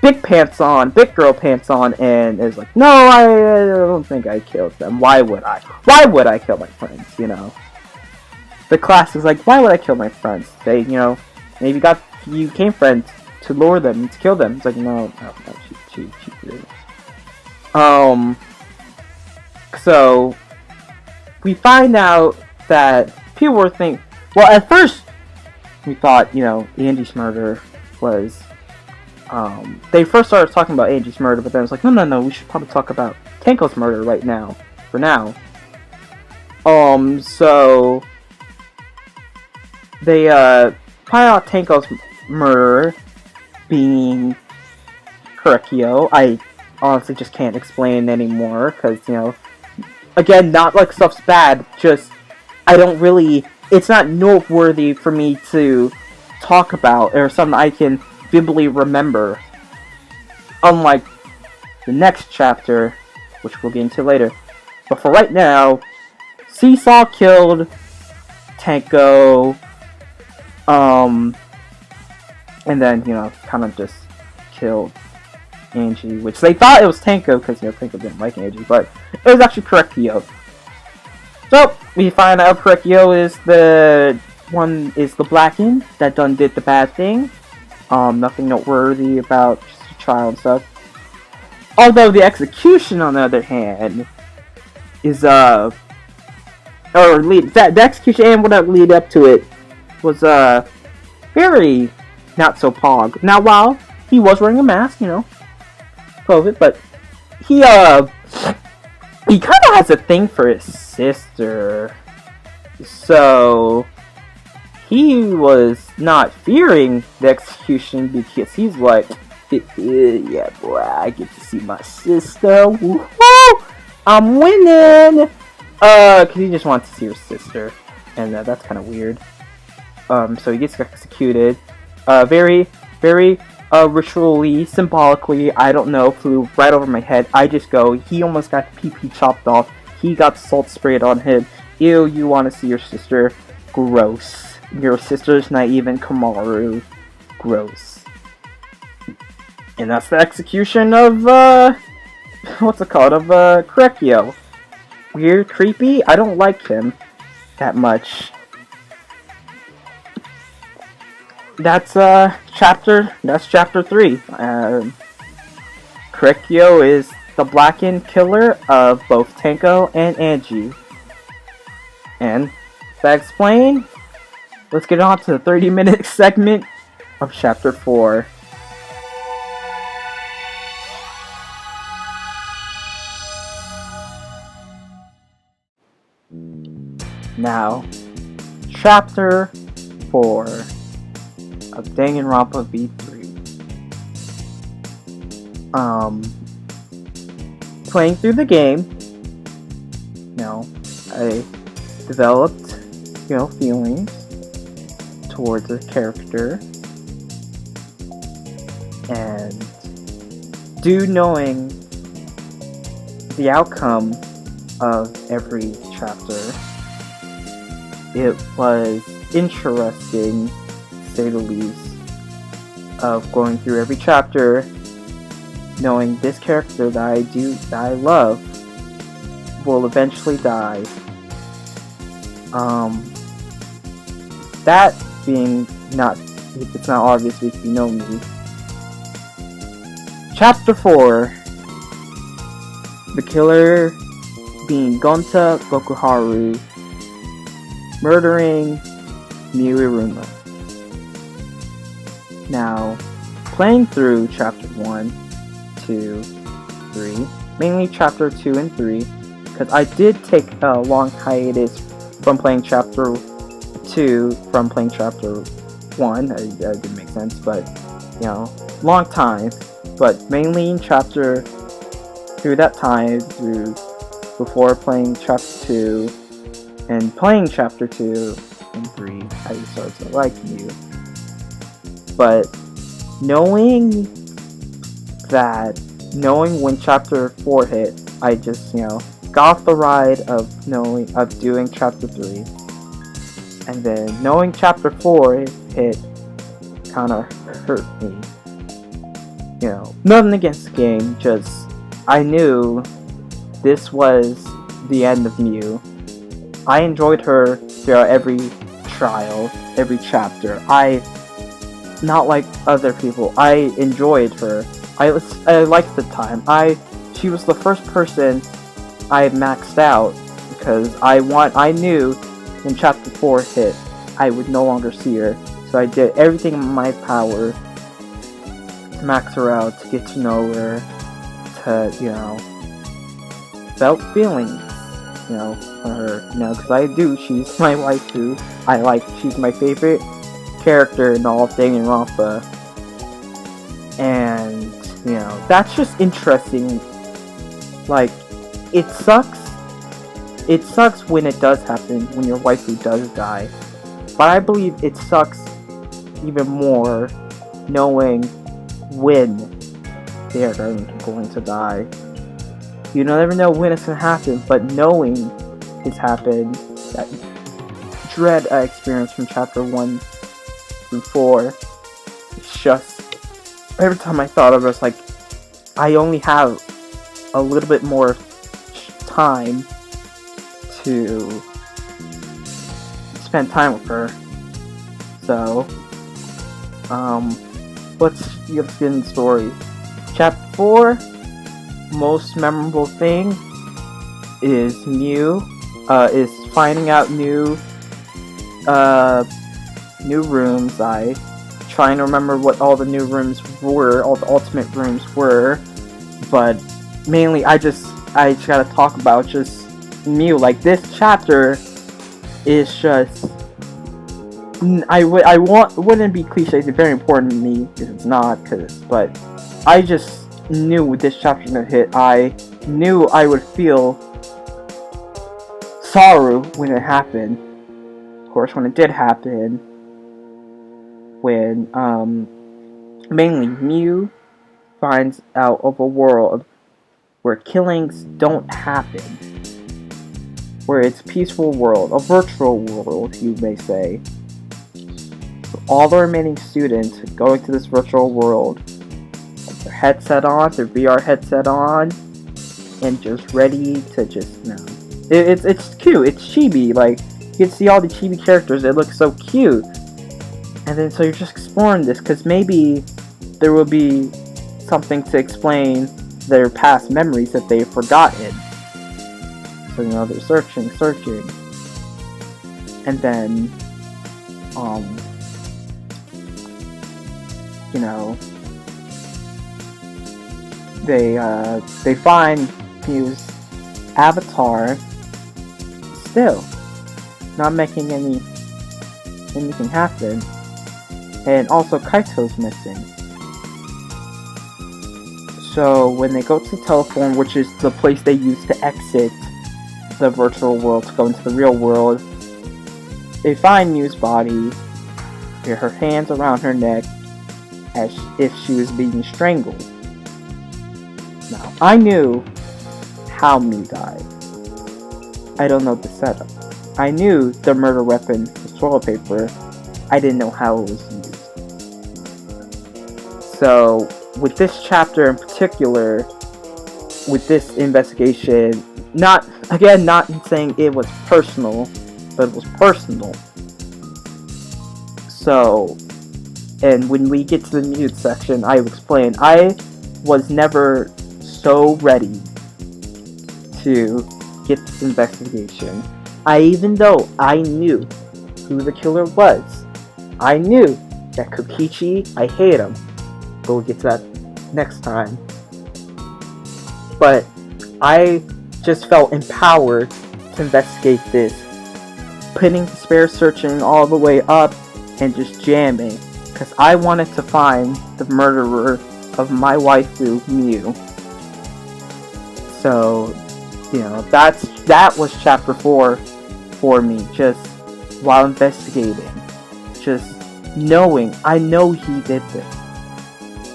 big pants on, big girl pants on, and is like, no, I don't think I killed them. Why would I? Why would I kill my friends? You know, the class is like, why would I kill my friends? They, you know, maybe you became friends to lure them, to kill them. It's like, no, she did. So we find out that people were thinking. Well, at first we thought, you know, Angie's murder was. They first started talking about Angie's murder, but then it's like, no, we should probably talk about Tanko's murder right now. For now. So they find out Tanko's murder being Kurekyo. I honestly just can't explain anymore, because, you know, again, not like stuff's bad, just it's not noteworthy for me to talk about, or something I can vividly remember. Unlike the next chapter, which we'll get into later. But for right now, Seesaw killed Tanko, and then, you know, kind of just killed Angie, which they thought it was Tanko, because, you know, Tanko didn't like Angie, but it was actually Kurekyo. So, we find out Kurekyo is the Blackened that done did the bad thing. Nothing noteworthy about just a trial and stuff. Although the execution, on the other hand, is, the execution and what that lead up to it was, very not so pog. Now, while he was wearing a mask, you know, COVID, but he kind of has a thing for his sister. So he was not fearing the execution, because he's like, yeah, boy, I get to see my sister. Woohoo! I'm winning! Because he just wants to see his sister. And that's kind of weird. So he gets executed. Very, very ritually, symbolically, I don't know, flew right over my head. I just go, he almost got the pee-pee chopped off. He got salt sprayed on him. Ew, you want to see your sister? Gross. Your sister's not even Kamaru. Gross. And that's the execution of, what's it called? Of, Kurekyo. Weird, creepy. I don't like him that much. That's chapter 3. Kurekyo is the Blackened killer of both Tanko and Angie. And, that explained, let's get on to the 30-minute segment of chapter 4. Now, chapter 4 of Danganronpa V3. Playing through the game, you know, I developed, you know, feelings towards a character, and due knowing the outcome of every chapter, it was interesting, to say the least, of going through every chapter, knowing this character that I love will eventually die. That being it's not obvious if you know me. Chapter 4, the killer being Gonta Gokuharu, murdering Miuruma. Now, playing through chapter 1, 2, 3, mainly chapter 2 and 3, because I did take a long hiatus from playing chapter 2 from playing chapter 1. That didn't make sense, but, you know, long time. But mainly in chapter, through that time, through before playing chapter 2, and playing chapter 2 and 3, I started to like you. But knowing when chapter 4 hit, I just, you know, got off the ride of doing chapter 3. And then knowing chapter 4 hit kinda hurt me. nothing against the game, just I knew this was the end of Mew. I enjoyed her throughout every trial, every chapter. Not like other people, I enjoyed her. I liked the time. She was the first person I maxed out because I knew when chapter 4 hit, I would no longer see her. So I did everything in my power to max her out, to get to know her, to, felt feelings, for her, because I do, she's my waifu. She's my favorite character in all of Danganronpa. And, that's just interesting. Like, it sucks. It sucks when it does happen, when your waifu does die. But I believe it sucks even more knowing when they are going to die. You never know when it's going to happen, but knowing it's happened, that dread I experienced from chapter 1 through 4, it's just, every time I thought of it, it's like, I only have a little bit more time to spend time with her. So, let's get in the story. Chapter 4, most memorable thing is Mew, is finding out new rooms. I trying to remember what all the new rooms were, all the ultimate rooms were, but mainly I just gotta talk about just Mew. Like, this chapter is just, wouldn't be cliche, it's very important to me, because it's not, but I just knew with this chapter gonna hit, I knew I would feel sorrow when it happened. Of course, when it did happen, when, mainly Mew finds out of a world where killings don't happen, where it's a peaceful world, a virtual world, you may say. So all the remaining students going to this virtual world, with their headset on, their VR headset on, and just ready to just, it's cute, it's chibi, like, you can see all the chibi characters, it looks so cute. And then so you're just exploring this, because maybe there will be something to explain their past memories that they've forgotten. So, they're searching. And then, they find Mew's avatar still not making anything happen. And also Kaito's missing. So when they go to the telephone, which is the place they use to exit the virtual world to go into the real world, they find Mew's body, her hands around her neck, as if she was being strangled. Now, I knew how Mew died. I don't know the setup. I knew the murder weapon was toilet paper. I didn't know how it was used. So, with this chapter in particular, with this investigation, not saying it was personal, but it was personal. So, and when we get to the news section, I will explain, I was never so ready to get this investigation. Even though I knew who the killer was, I knew that Kokichi, I hate him, but we'll get to that next time. But I just felt empowered to investigate this, putting the spare searching all the way up and just jamming, because I wanted to find the murderer of my waifu, Mew. So, that was chapter 4 for me, just while investigating, just knowing, I know he did this.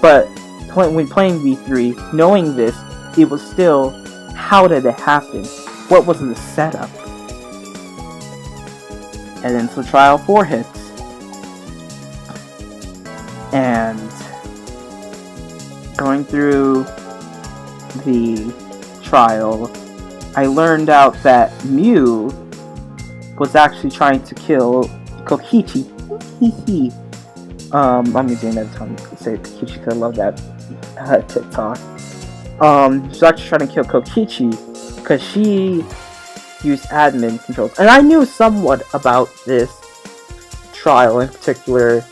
But when playing V3, knowing this, it was still, how did it happen? What was the setup? And then so trial 4 hits. And going through the trial, I learned out that Mew was actually trying to kill Kokichi. I'm using that time to say Kokichi because I love that TikTok. She's actually trying to kill Kokichi because she used admin controls. And I knew somewhat about this trial in particular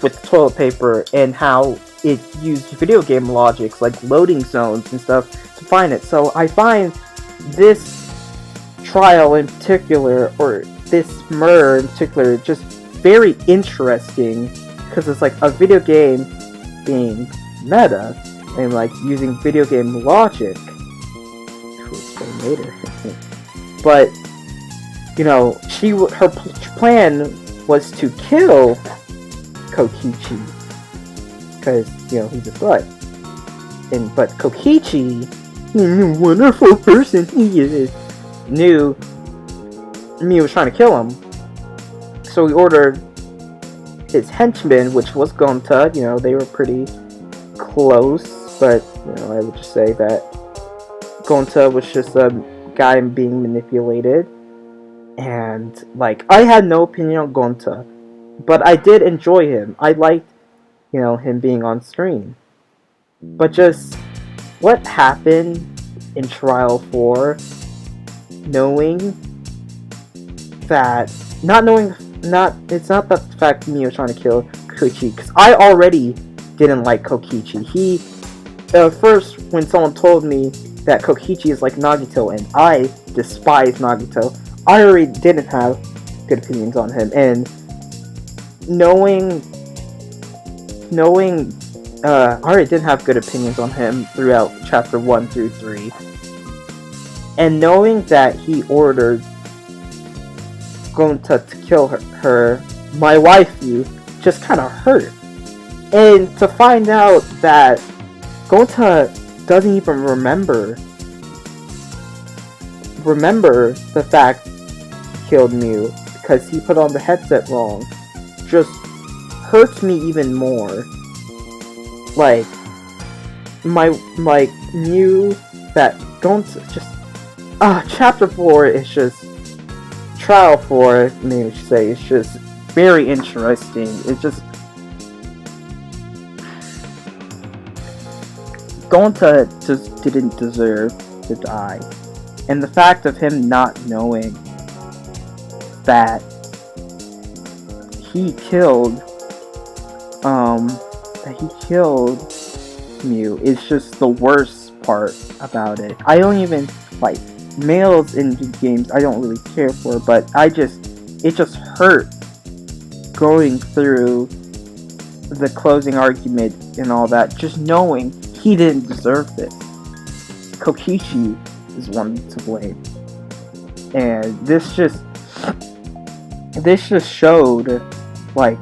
with toilet paper and how it used video game logics like loading zones and stuff to find it. So I find this trial in particular, or this murder in particular, just very interesting because it's like a video game being meta and like using video game logic, which we'll explain later. But you know, her plan was to kill Kokichi because you know he's a threat, but Kokichi, wonderful person he is, knew Mew was trying to kill him, so he ordered his henchman, which was Gonta. You know, they were pretty close, but you know, I would just say that Gonta was just a guy being manipulated, and like I had no opinion on Gonta, but I did enjoy him. I liked, you know, him being on screen. But just what happened in Trial 4, knowing that, it's not the fact Mew was trying to kill Kokichi, because I already didn't like Kokichi. First, when someone told me that Kokichi is like Nagito, and I despise Nagito, I already didn't have good opinions on him, and knowing I already didn't have good opinions on him throughout chapter 1 through 3, and knowing that he ordered Gonta to kill her, my waifu, just kind of hurt. And to find out that Gonta doesn't even remember the fact he killed Mew because he put on the headset wrong, just hurts me even more. Like Mew, that Gonta just chapter 4 is just trial 4, maybe I should say, it's just very interesting. It's just Gonta just didn't deserve to die, and the fact of him not knowing that he killed Mew is just the worst part about it. I don't even like males in games. I don't really care for, but it just hurt going through the closing argument and all that, just knowing he didn't deserve this. Kokichi is one to blame, and this just showed like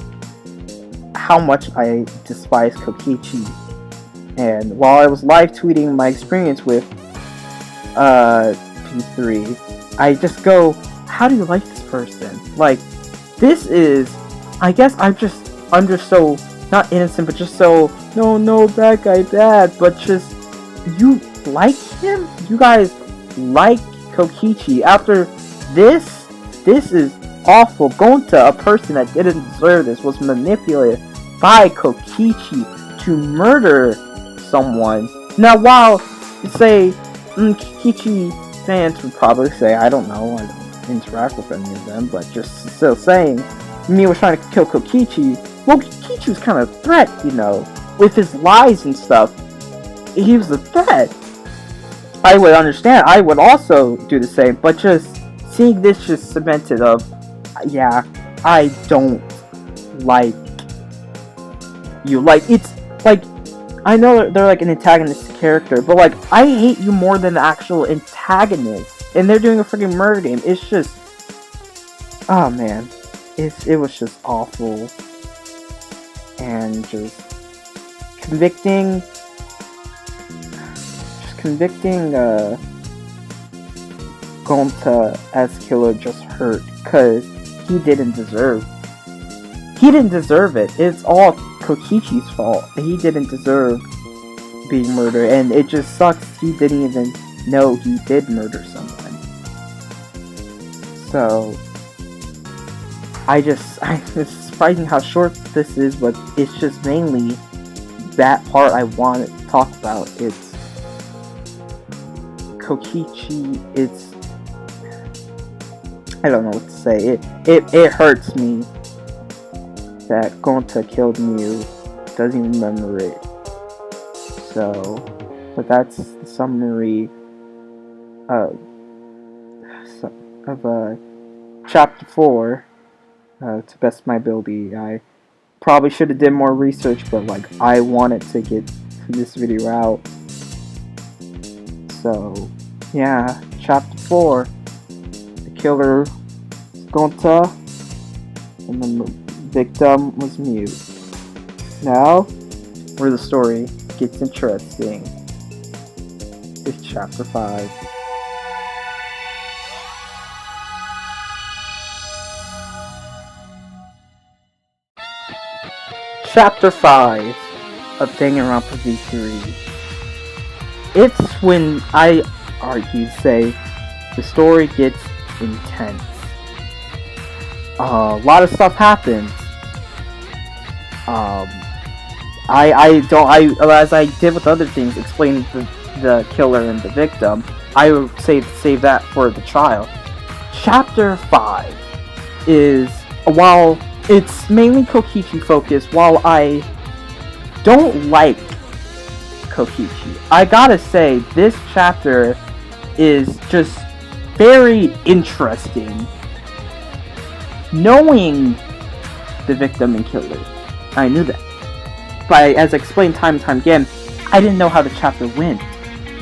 how much I despise Kokichi. And while I was live tweeting my experience with P3, I just go, how do you like this person? Like, this is, I guess I'm just so, not innocent, but just so, no, bad guy, bad, but just, you like him? You guys like Kokichi after this? This is awful. Gonta, a person that didn't deserve this, was manipulated by Kokichi to murder someone. Now, while, say, Kokichi fans would probably say, I don't know, I don't interact with any of them, but just still saying, Mew was trying to kill Kokichi, well, Kokichi was kind of a threat, you know, with his lies and stuff. He was a threat. I would understand, I would also do the same, but just seeing this just cemented of, yeah, I don't like you. Like, it's like, I know they're like an antagonistic character, but like, I hate you more than the actual antagonist, and they're doing a freaking murder game. It's just, oh man, it was just awful, and just convicting Gonta as killer just hurt, cause he didn't deserve it. It's all Kokichi's fault. He didn't deserve being murdered, and it just sucks he didn't even know he did murder someone. So, it's surprising how short this is, but it's just mainly that part I want to talk about. It's Kokichi, I don't know what to say. It hurts me that Gonta killed Mew, doesn't even remember it. So, but that's the summary of chapter 4. To best of my ability, I probably should have did more research, but like I wanted to get this video out. So, yeah, chapter 4. The killer was Gonta, and the victim was Mew. Now, where the story gets interesting is chapter 5. Chapter 5 of Danganronpa V3. It's when I say the story gets intense. A lot of stuff happens. As I did with other things, explaining the killer and the victim, I would save that for the trial. Chapter 5 is, while it's mainly Kokichi focused, while I don't like Kokichi, I gotta say, this chapter is just very interesting. Knowing the victim and killer, I knew that. But as I explained time and time again, I didn't know how the chapter went.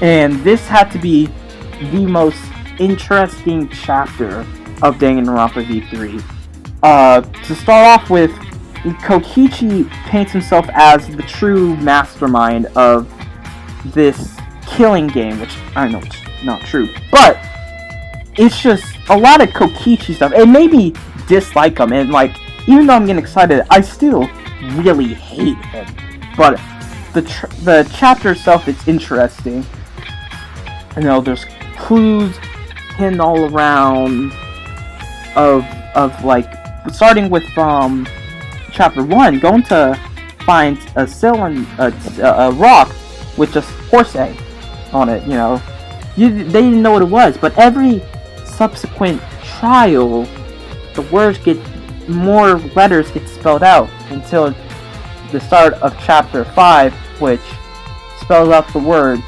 And this had to be the most interesting chapter of Danganronpa V3. To start off with, Kokichi paints himself as the true mastermind of this killing game, which I know it's not true, but it's just a lot of Kokichi stuff. It made me dislike him, and like, even though I'm getting excited, I still really hate him. But the chapter itself is interesting. You know, there's clues hidden all around of like, starting with chapter 1, going to find a a rock with just horse egg on it. You know, they didn't know what it was, but every subsequent trial, the words more letters get spelled out until the start of chapter 5, which spells out the words,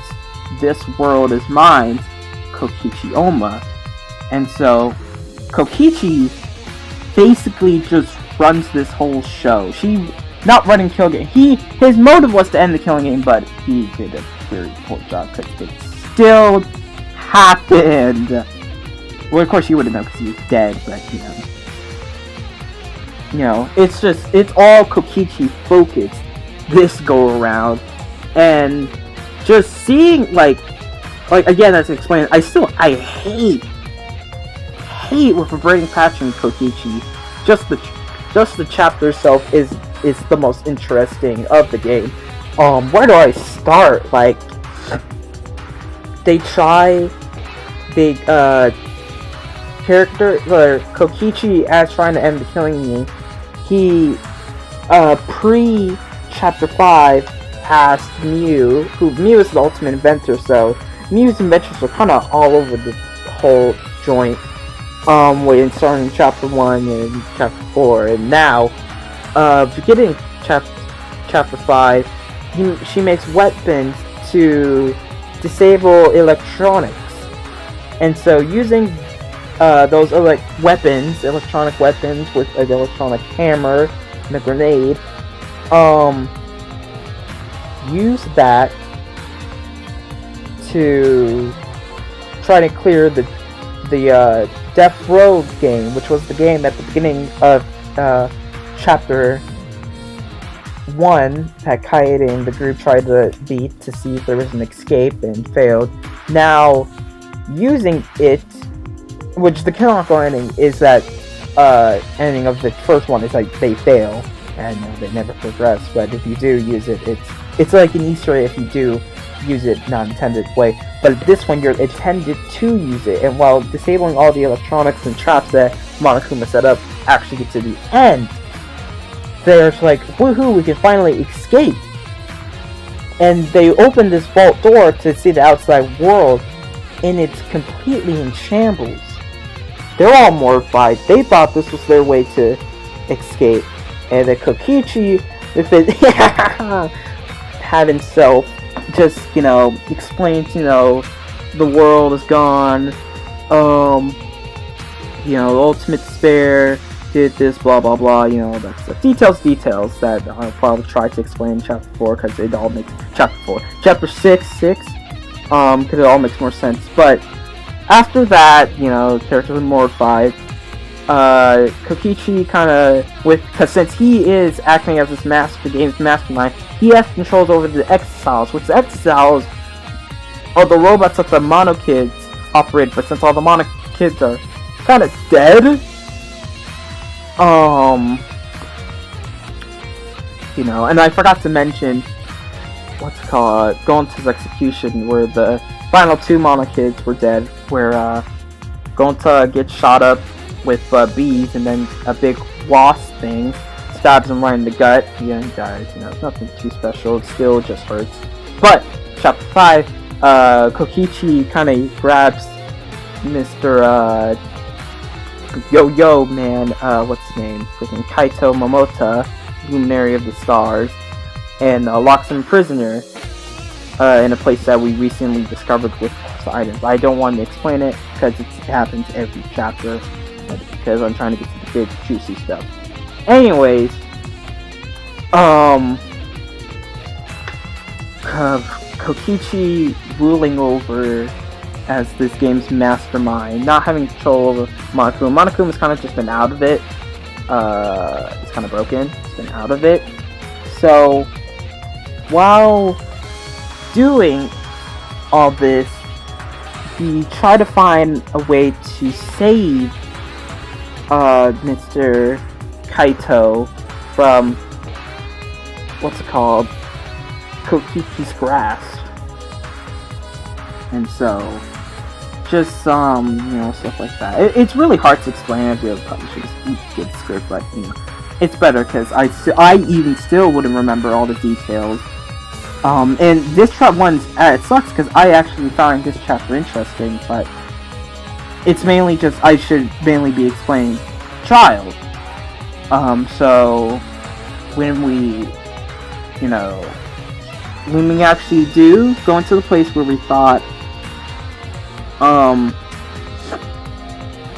"This world is mine, Kokichi Oma." And so Kokichi basically just runs this whole show. Not running kill game. His motive was to end the killing game, but he did a very poor job because it still happened. Well, of course you wouldn't know because he was dead, but you know, it's all Kokichi focused this go around, and just seeing like again, as I explained, I hate with a burning passion Kokichi. Just the chapter itself is the most interesting of the game. Where do I start? Like, Kokichi, as trying to end the killing game, he pre-chapter 5 asked Mew, Mew is the ultimate inventor, so Mew's inventions were kind of all over the whole joint, starting chapter 1 and chapter 4, and now, beginning chapter 5, she makes weapons to disable electronics, and so using those electronic weapons with an electronic hammer and a grenade, use that to try to clear the Death Road game, which was the game at the beginning of chapter 1 that Kaede and the group tried to beat to see if there was an escape and failed. Now, using it, which the canonical ending is that ending of the first one is like they fail and they never progress, but if you do use it, it's like an Easter egg if you do use it in an intended way, but this one you're intended to use it, and while disabling all the electronics and traps that Monokuma set up actually get to the end, there's like, woohoo, we can finally escape. And they open this vault door to see the outside world, and it's completely in shambles. They're all mortified. They thought this was their way to escape. And then Kokichi, with it, had himself just, explains, the world is gone. Ultimate despair did this, blah blah blah, that stuff. Details that I'll probably try to explain in chapter 4, because it all makes chapter 6, because it all makes more sense. But after that, characters are mortified. Kokichi kind of, because since he is acting as this the game's mastermind, he has controls over the Exiles, which the Exiles are the robots that the Mono Kids operate, but since all the Mono Kids are kind of dead, and I forgot to mention, going to his execution, where the final 2 Mono Kids were dead, where, Gonta gets shot up with, bees, and then a big wasp thing stabs him right in the gut. He dies, nothing too special, it still just hurts. But, chapter 5, Kokichi kinda grabs Mr. Yo-Yo Man, what's his name? Freaking Kaito Momota, Luminary of the Stars, and locks him prisoner in a place that we recently discovered with items. I don't want to explain it because it happens every chapter, because I'm trying to get to the big juicy stuff. Anyways, Kokichi ruling over as this game's mastermind, not having control over Monokuma. Monokuma's kind of just been out of it. It's kind of broken. It's been out of it. So, while doing all this, he tried to find a way to save Mr. Kaito from Kokichi's grasp. And so, just stuff like that. It's really hard to explain. I really probably should just get the script, but it's better because I even still wouldn't remember all the details. And this chapter it sucks because I actually found this chapter interesting, but it's mainly just I should mainly be explaining child. So when we actually do go into the place where we thought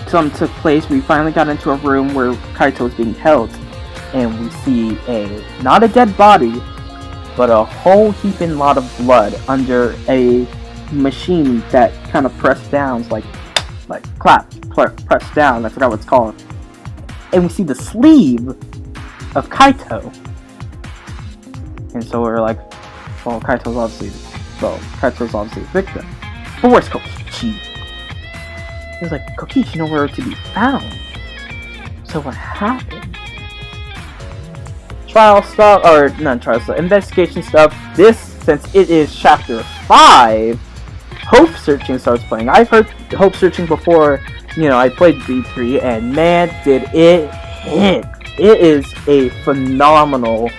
something took place, we finally got into a room where Kaito was being held, and we see not a dead body, but a whole heaping lot of blood under a machine that kind of pressed down, press down, I forgot what it's called. And we see the sleeve of Kaito. And so we're like, well, Kaito's obviously a victim. But where's Kokichi? It was like, Kokichi nowhere to be found. So what happened? Investigation stuff. This, since it is chapter 5, Hope Searching starts playing. I've heard Hope Searching before, I played V3, and man, did it hit. It is a phenomenal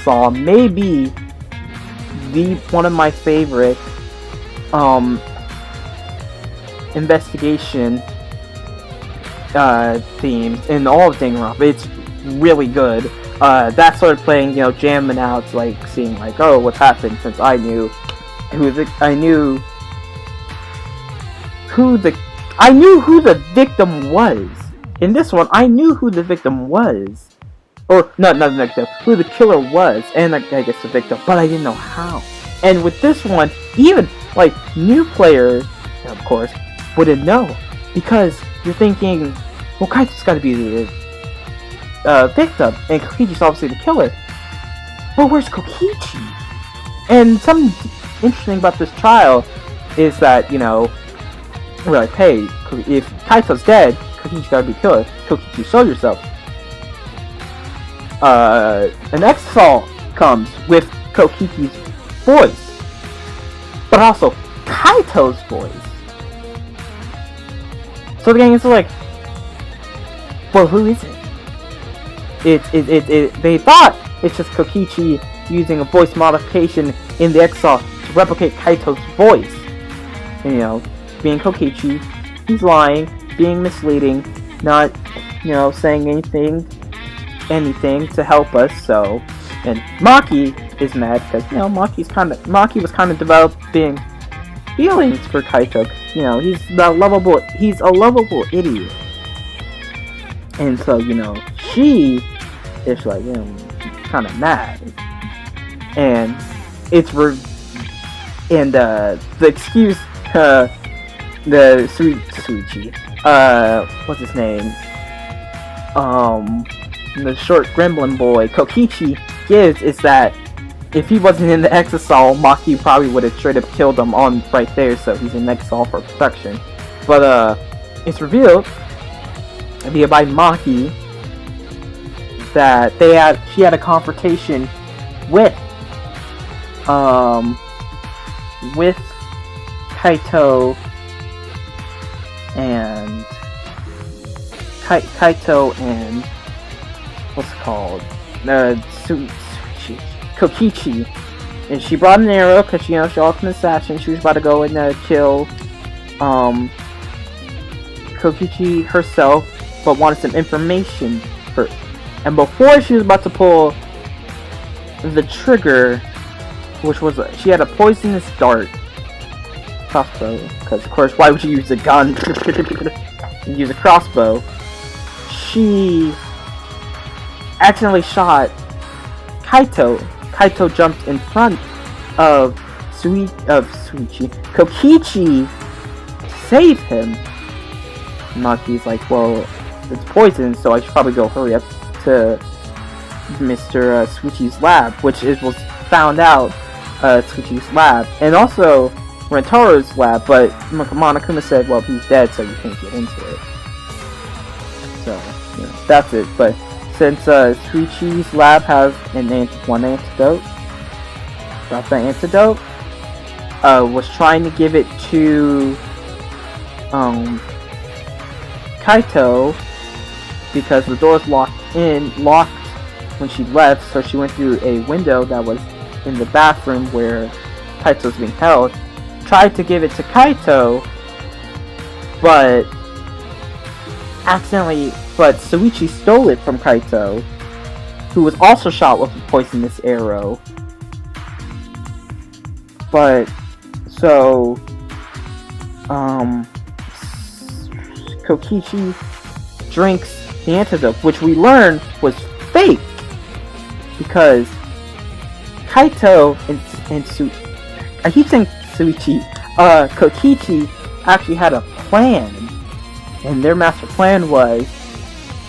song. Maybe one of my favorite investigation themes in all of Danganronpa. It's really good. That started playing, jamming out, seeing oh, what's happened, since I knew who the victim was. In this one, I knew who the victim was. Or, not the victim, who the killer was, and I guess the victim, but I didn't know how. And with this one, even, new players, of course, wouldn't know. Because you're thinking, well, Kaito's gotta be the victim, and Kokichi's obviously the killer. But where's Kokichi? And something interesting about this trial is that, we're like, hey, if Kaito's dead, Kokichi's gotta be killer. Kokichi, show yourself. An Exalt comes with Kokichi's voice. but also Kaito's voice. So the gang is like, well, who is it? They thought it's just Kokichi using a voice modification in the exile to replicate Kaito's voice. And, you know, being Kokichi, he's lying, being misleading, not, you know, saying anything to help us. So, and Maki is mad because, you know, Maki was kind of developing feelings for Kaito. You know, he's a lovable idiot. And so, you know, she is like, you know, kind of mad. And it's the excuse, the Suichi, what's his name? The short gremlin boy, Kokichi, gives is that if he wasn't in the exile, Maki probably would have straight up killed him on right there, so he's in exile for protection. But, it's revealed by Maki that she had a confrontation with Kaito and what's it called? Kokichi. And she brought an arrow because, you know, she's an assassin. She was about to go and kill Kokichi herself, but wanted some information first. And before she was about to pull the trigger, which was she had a poisonous dart crossbow, because of course why would you use a gun? Use a crossbow. She accidentally shot Kaito. Kaito jumped in front of Suichi. Kokichi to save him. Maki's like, well, it's poison, so I should probably go hurry up to Mr. Suichi's lab, which was found out Suichi's lab, and also Rentaro's lab, but Monokuma said, well, he's dead, so you can't get into it. So, you know, that's it. But since Suichi's lab has one antidote, that antidote was trying to give it to Kaito because the door's locked when she left, so she went through a window that was in the bathroom where Kaito's being held, tried to give it to Kaito, but Suichi stole it from Kaito, who was also shot with a poisonous arrow. But, so, Kokichi drinks the antidote, which we learned was fake, because Kaito and I keep saying Suichi, Kokichi actually had a plan, and their master plan was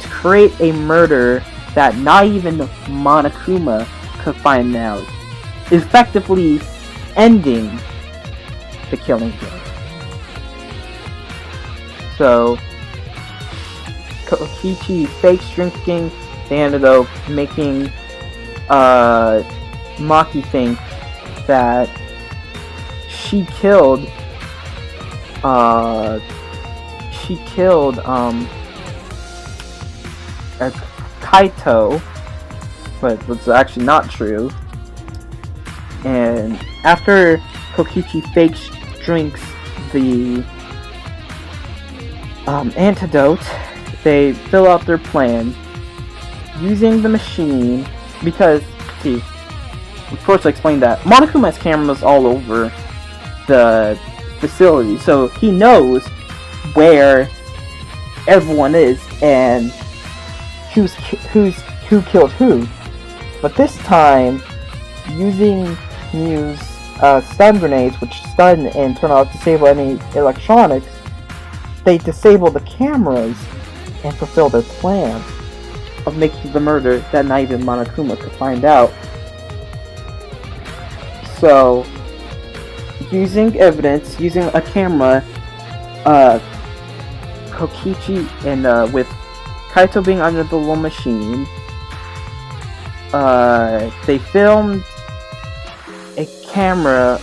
to create a murder that not even Monokuma could find out, effectively ending the killing game. So Kokichi fakes drinking the antidote, making Maki think that she killed Kaito, but was actually not true. And after Kokichi drinks the antidote, they fill out their plan using the machine, because, see, of course I explained that Monokuma has cameras all over the facility, so he knows where everyone is and who killed who. But this time, using stun grenades, which stun and turn off, disable any electronics, they disable the cameras and fulfill their plan of making the murder that not even Monokuma could find out. So, using evidence, using a camera, Kokichi and with Kaito being under the little machine, they filmed a camera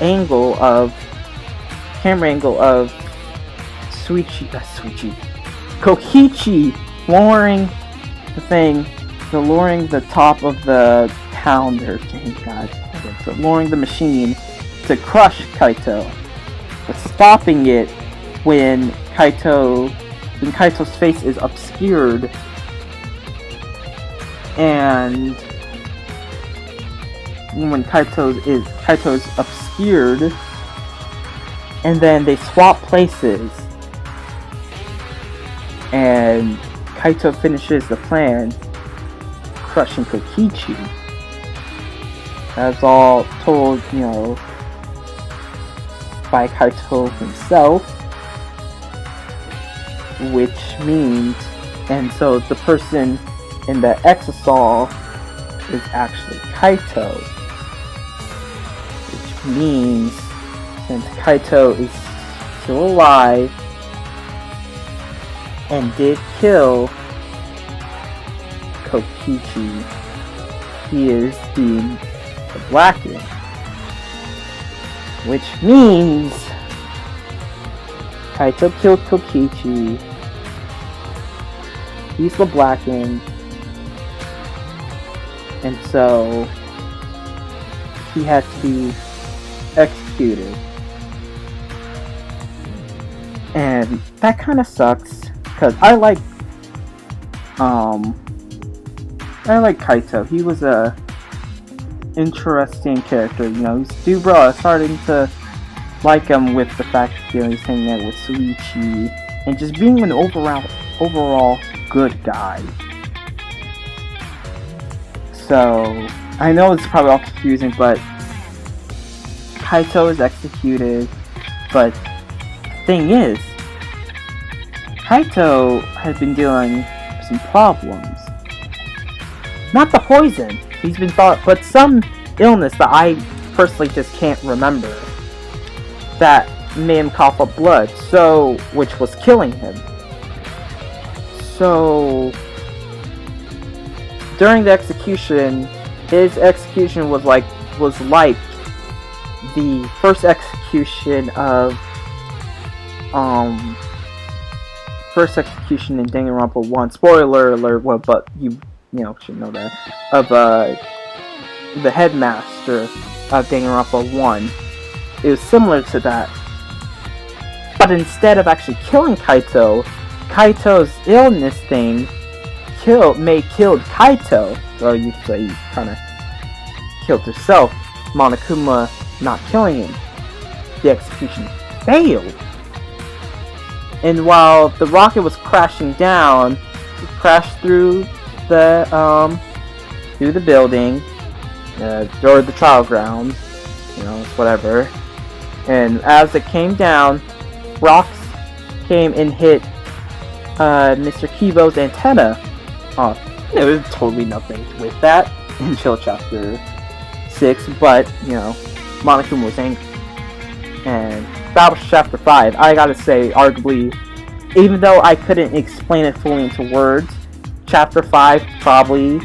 angle of Kokichi lowering lowering the top of the pounder, lowering the machine to crush Kaito, but stopping it when Kaito's face is obscured, and when Kaito's obscured, and then they swap places, and Kaito finishes the plan, crushing Kokichi. That's all told, by Kaito himself, which means, and so the person in the exosol is actually Kaito, which means, since Kaito is still alive and did kill Kokichi, he is deemed the Blackened, which means Kaito killed Kokichi, he's the Blackened, and so he has to be executed. And that kind of sucks, because I like Kaito. He was a interesting character, he's Dubra. I was starting to like him with the fact that he's hanging out with Suichi and just being an overall good guy. So I know it's probably all confusing, but Kaito is executed, but the thing is, Kaito has been dealing with some problems. Not the poison, he's been thought, but some illness that I personally just can't remember that made him cough up blood, which was killing him. So during the execution, his execution was like the first execution in Danganronpa 1. Spoiler alert, but you should know that, of the headmaster of Danganronpa 1. It was similar to that, but instead of actually killing Kaito, Kaito's illness thing killed Kaito. Well, you could say he kind of killed herself. Monokuma not killing him. The execution failed. And while the rocket was crashing down, it crashed through the building, or the trial grounds, whatever. And as it came down, rocks came and hit Mr. Kibo's antenna off. There was totally nothing with that until chapter 6, but Monokuma was angry. And that was chapter 5. I gotta say, arguably, even though I couldn't explain it fully into words, chapter 5 probably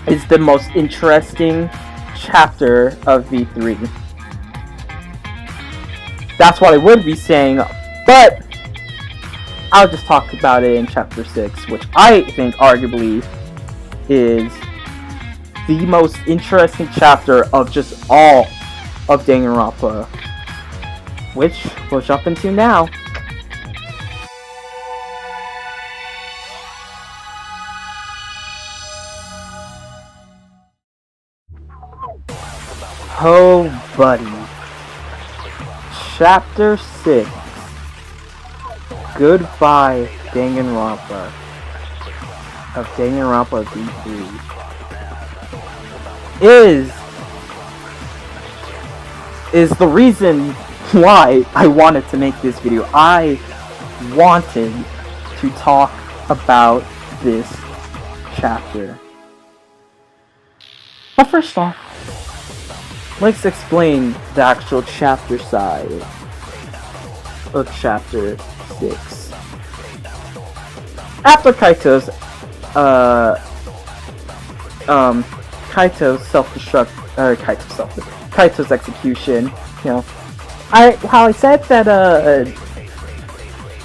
is the most interesting chapter of V3. That's what I would be saying, but I'll just talk about it in chapter 6, which I think arguably is the most interesting chapter of just all of Danganronpa, which we'll jump into now. Oh, buddy. Chapter 6. Goodbye, Danganronpa. Of Danganronpa V3. Is the reason why I wanted to make this video. I wanted to talk about this chapter. But first off, let's explain the actual chapter side of chapter 6. After Kaito's self-destruct Kaito's execution. You know, how I said that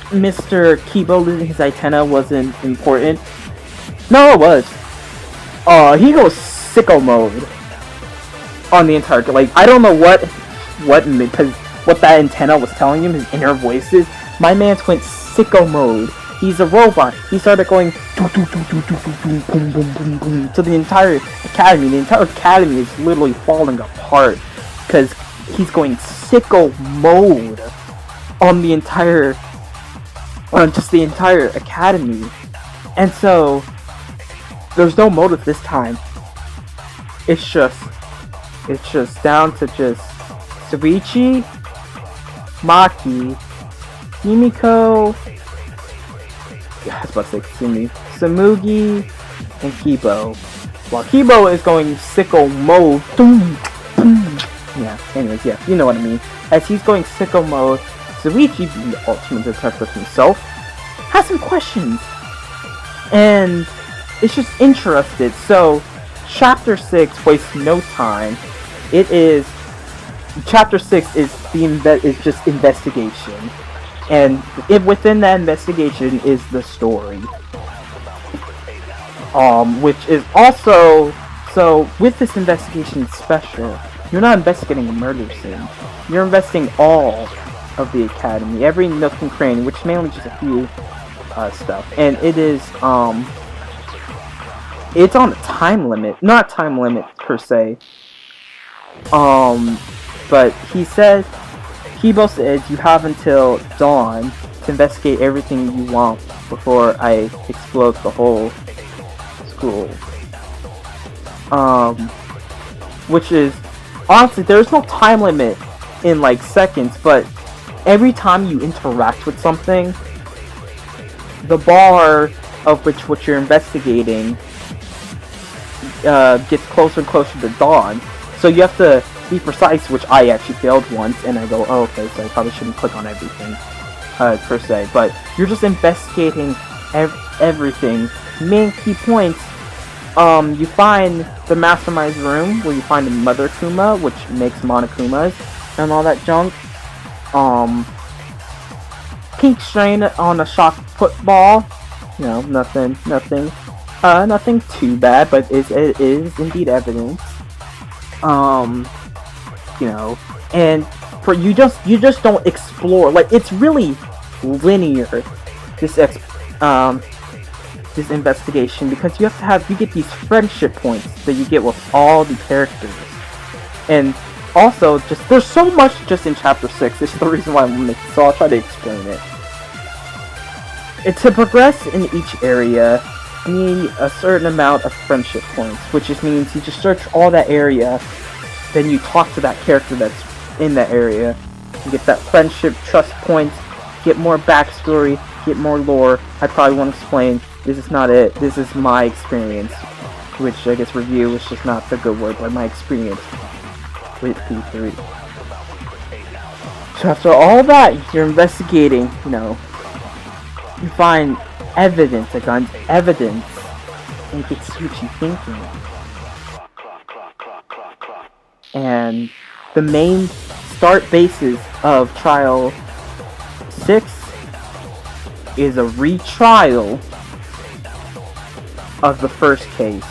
Mr. Kibo losing his antenna wasn't important. No, it was. He goes sicko mode on the entire. Like, I don't know what that antenna was telling him. His inner voices. My man's went sicko mode. He's a robot. He started going boom, boom, boom, boom, to the entire academy. The entire academy is literally falling apart because he's going sicko mode on the entire, just the entire academy. And so there's no motive this time. It's just down to just Suichi, Maki, Himiko, I was about to say Kasumi, Samugi, and Kibo. While Kibo is going sicko mode. Yeah, anyways, yeah, you know what I mean. As he's going sicko mode, Suichi, being the ultimate detective himself, has some questions. And it's just interested. So, Chapter 6 wastes no time. Chapter 6 is just investigation. And within that investigation is the story. Which is also, so with this investigation special, you're not investigating a murder scene. You're investigating all of the academy, every nook and cranny, which is mainly just a few stuff. And it is, it's on a time limit, not time limit per se. But Kibo says you have until dawn to investigate everything you want before I explode the whole school. Which is, honestly, there's no time limit in like seconds, but every time you interact with something, the bar of what you're investigating gets closer and closer to dawn. So you have to be precise, which I actually failed once, and I go, oh, okay, so I probably shouldn't click on everything, per se. But you're just investigating everything. Main key points, you find the mastermind's room, where you find the Mother Kuma, which makes Monokumas, and all that junk. Pink strain on a shock football. You know, nothing too bad, but it is indeed evidence. You know, and for you just don't explore. Like, it's really linear, this investigation, because you get these friendship points that you get with all the characters. And also, just there's so much just in chapter 6. This is the reason why I'm making, so I'll try to explain it. To progress in each area, you need a certain amount of friendship points, which just means you just search all that area, then you talk to that character that's in that area. You get that friendship, trust points, get more backstory, get more lore. I probably won't explain. This is not it. This is my experience, which I guess review is just not the good word, but my experience with P3. So after all that, you're investigating, you know, you find evidence, and it gets Suichi thinking. And the main start basis of Trial 6 is a retrial of the first case.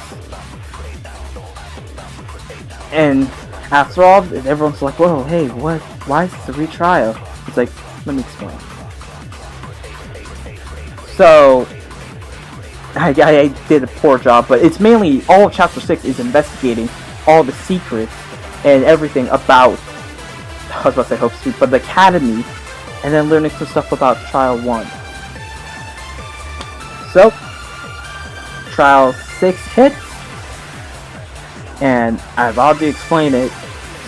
And after all, everyone's like, whoa, hey, what? Why is this a retrial? It's like, let me explain. So, I did a poor job, but it's mainly, all of Chapter 6 is investigating all the secrets and everything about, I was about to say Hope Street, but the Academy, and then learning some stuff about Trial 1. So, Trial 6 hits, and I've already explained it,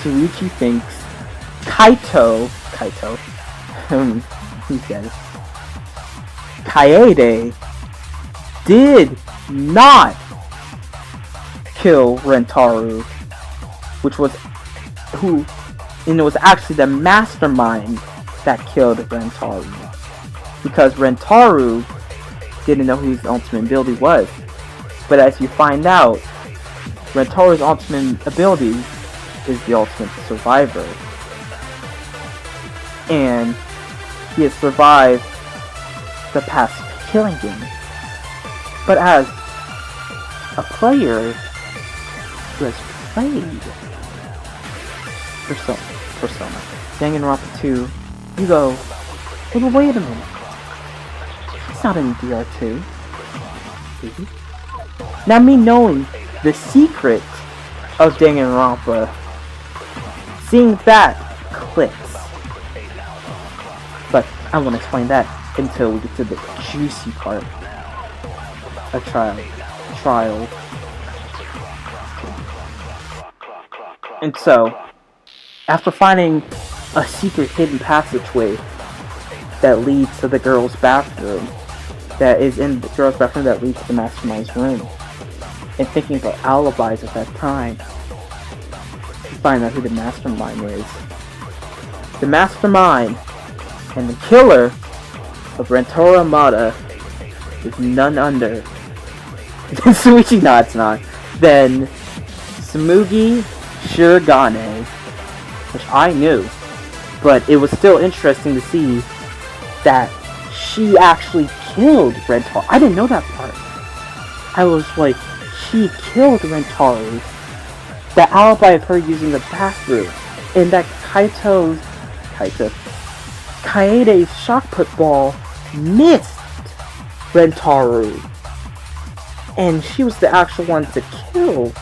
Suichi thinks Kaito, he says, Kaede did not kill Rentaru, and it was actually the mastermind that killed Rentaru, because Rentaru didn't know who his ultimate ability was. But as you find out, Rentaru's ultimate ability is the ultimate survivor. And he has survived the past killing game. But as a player who has played Persona, Danganronpa 2, you go, well, wait a minute. He's not in DR2. Now, me knowing the secret of Danganronpa, seeing that clicks. But I won't explain that until we get to the juicy part of trial. And so, after finding a secret hidden passageway that leads to the girl's bathroom, that is in the girl's bathroom that leads to the mastermind's room, and thinking about alibis at that time, you find out who the mastermind is. The mastermind and the killer of Rentaro Amada is none other Suichi, no, it's not, than Tsumugi Shirogane, which I knew, but it was still interesting to see that she actually killed Rentaro. I didn't know that part. I was like, she killed Rentaro. The alibi of her using the bathroom, and that Kaede's shock put ball missed Rentaro, and she was the actual one to kill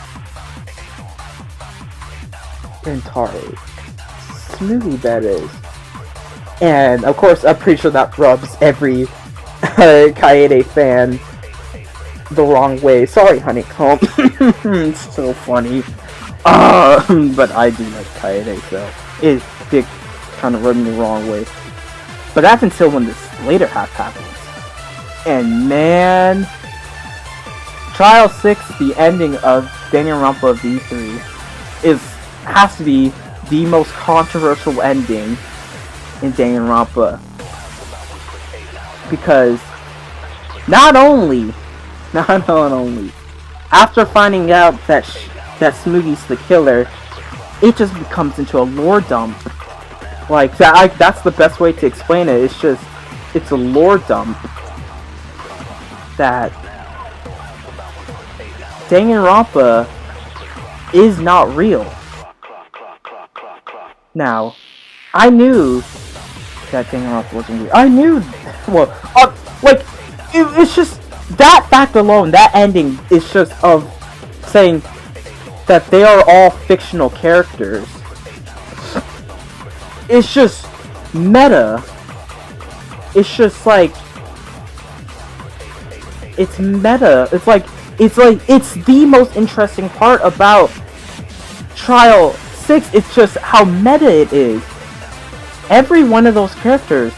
Rentaro. Smoothie, that is. And of course, I'm pretty sure that rubs every Kaede fan the wrong way. Sorry, Honeycomb. It's so funny. But I do like Kaede, so it did kind of rub me the wrong way. But that's until when this later half happens. And man, Trial 6, the ending of Danganronpa V3, has to be the most controversial ending in Danganronpa. Because not only after finding out that Smoothie's the killer, it just becomes into a lore dump. Like that's the best way to explain it. It's a lore dump that Danganronpa is not real. Now, I knew that Danganronpa wasn't real. I knew, it's just that fact alone, that ending is just of saying that they are all fictional characters. It's just meta. It's just like, it's meta. It's the most interesting part about Trial 6. It's just how meta it is. Every one of those characters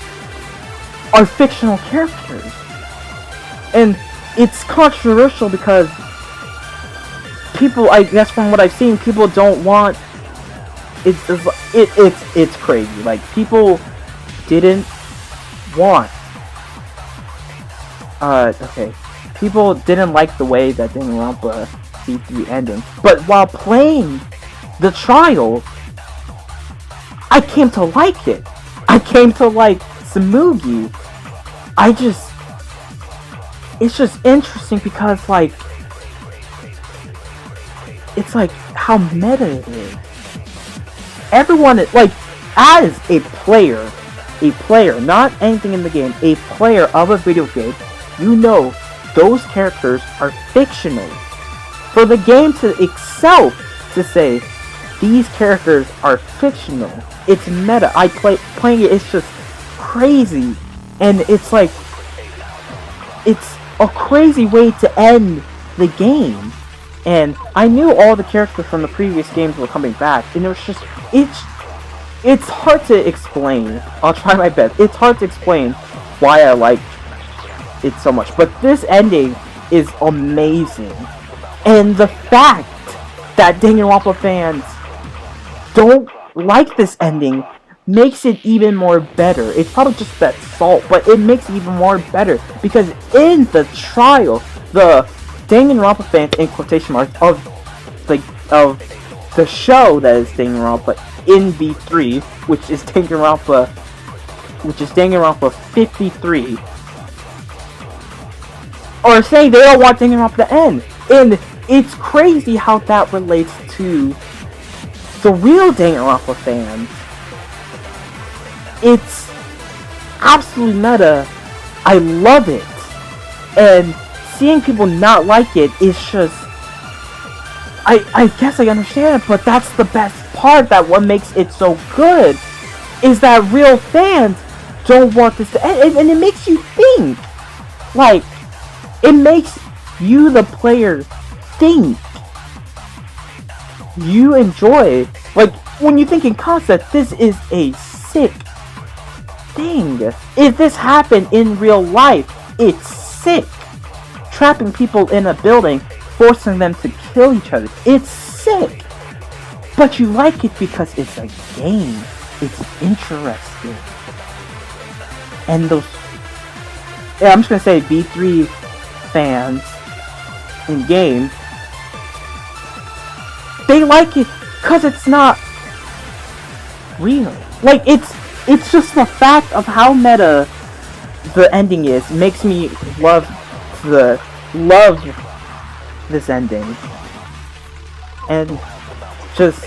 are fictional characters. And it's controversial because people, I guess from what I've seen, people don't want, it's crazy. Like, people didn't want, people didn't like the way that Danganronpa V3 ended. But while playing the trial, I came to like it. I came to like Tsumugi. It's just interesting because, like, it's like how meta it is. Everyone, like, as a player, not anything in the game, a player of a video game, you know those characters are fictional. For the game to itself to say these characters are fictional, it's meta. Playing it, it's just crazy, and it's like, it's a crazy way to end the game. And I knew all the characters from the previous games were coming back, and it was just, it's hard to explain. I'll try my best. It's hard to explain why I liked it so much, but this ending is amazing. And the fact that Danganronpa fans don't like this ending makes it even more better. It's probably just that salt, but it makes it even more better, because in the trial, the Danganronpa fans, in quotation marks, of the show that is Danganronpa in V3, which is Danganronpa 53, are saying they don't want Danganronpa to end. And it's crazy how that relates to the real Danganronpa fans. It's absolutely meta. I love it. And seeing people not like it is just... I guess I understand it, but that's the best part. That what makes it so good is that real fans don't want this to end. And it makes you think. Like, it makes you, the player, think. You enjoy. Like, when you think in concept, this is a sick thing. If this happened in real life, it's sick. Trapping people in a building, forcing them to kill each other. It's sick. But you like it because it's a game. It's interesting. And those... Yeah, I'm just gonna say V3 fans in game, they like it because it's not real. Like, it's just the fact of how meta the ending is makes me love this ending. And just,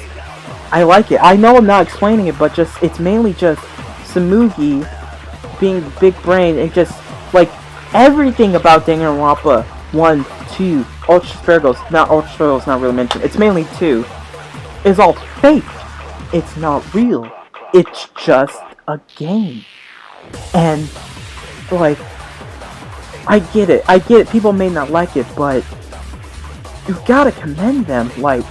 I like it. I know I'm not explaining it, but just, it's mainly just Samugi being big brain and just, like, everything about Danganronpa 1, 2, Ultra Sparrows, not really mentioned, it's mainly 2, is all fake. It's not real. It's just a game. And, like, I get it, people may not like it, but you gotta commend them. Like,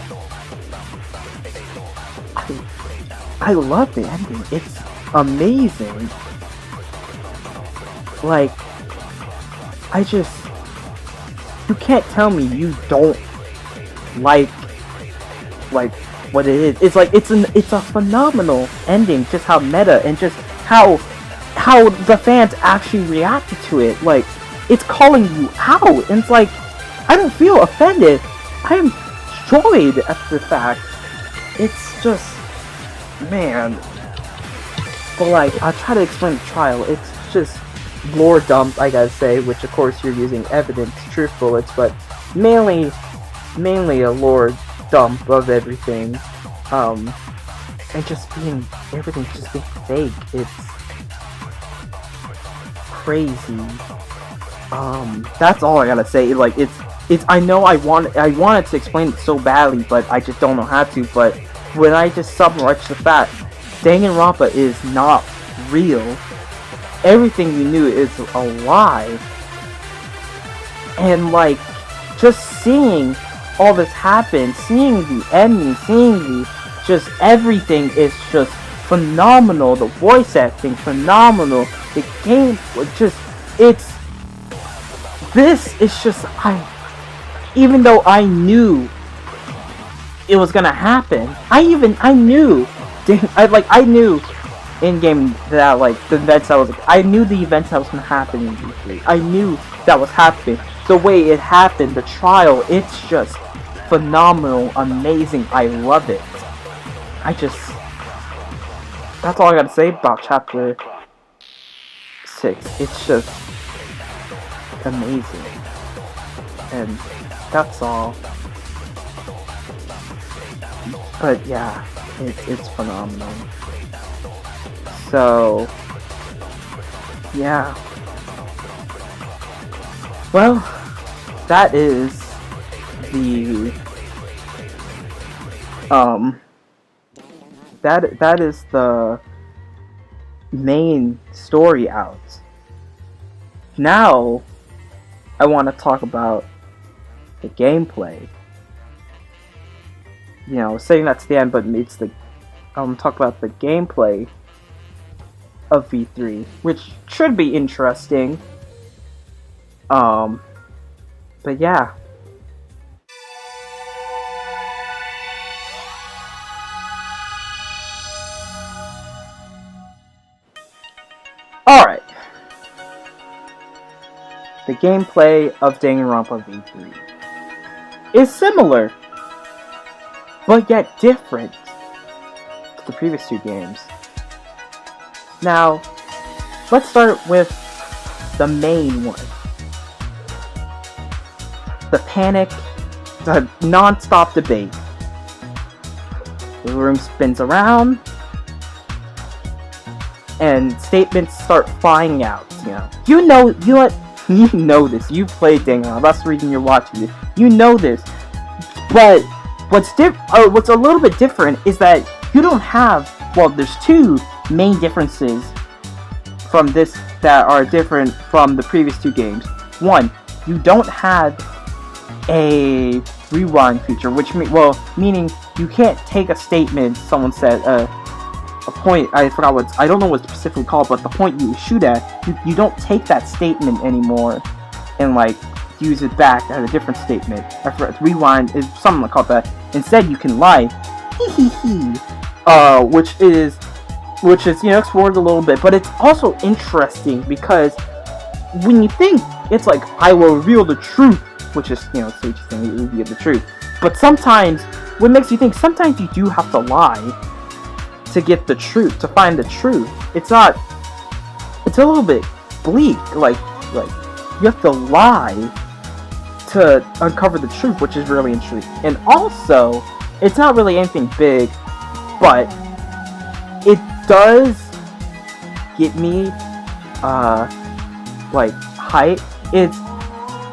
I love the ending. It's amazing. Like, you can't tell me you don't like what it is. It's like, it's a phenomenal ending, just how meta and just how the fans actually reacted to it. Like, it's calling you out, and it's like, I don't feel offended. I am joyed at the fact. It's just, man. But like, I'll try to explain the trial. It's just lore dump, I gotta say, which of course you're using evidence, truth bullets, but mainly a lore dump of everything. And just being, everything just being fake. It's crazy. That's all I gotta say. Like, it's I know I wanted to explain it so badly, but I just don't know how to. But when I just summarize the fact, Danganronpa is not real. Everything you knew is a lie. And like, just seeing all this happen, seeing the ending, seeing the just everything is just phenomenal. The voice acting, phenomenal. The game was just, this is just, even though I knew it was gonna happen, I knew in game that, like, the events I knew the events that was gonna happen in V3. I knew that was happening. The way it happened, the trial, it's just phenomenal, amazing. I love it. That's all I gotta say about chapter 6. It's just amazing. And that's all. But yeah, it's phenomenal. So, yeah. Well, that is the that is the main story out. Now I want to talk about the gameplay. You know, saying that's the end, but it's the talk about the gameplay of V3, which should be interesting. But yeah. Alright. The gameplay of Danganronpa V3 is similar but yet different to the previous two games. Now, let's start with the main one. The panic, the non-stop debate. The room spins around, and statements start flying out. You know this. You played Danganronpa. That's the reason you're watching it. You know this. But what's a little bit different is that you don't have. Well, there's two main differences from this that are different from the previous two games. One, you don't have a rewind feature, meaning you can't take a statement someone said, a point, I don't know what it's specifically called, but the point you shoot at, you don't take that statement anymore and use it back as a different statement. Rewind is something called that. Instead, you can lie, which is explored a little bit, but it's also interesting because when you think it's I will reveal the truth, which is so you're saying you reveal the truth, but sometimes what makes you think sometimes you do have to lie to get the truth, to find the truth. It's a little bit bleak, like you have to lie to uncover the truth, which is really interesting. And also, it's not really anything big, but it does get me hype.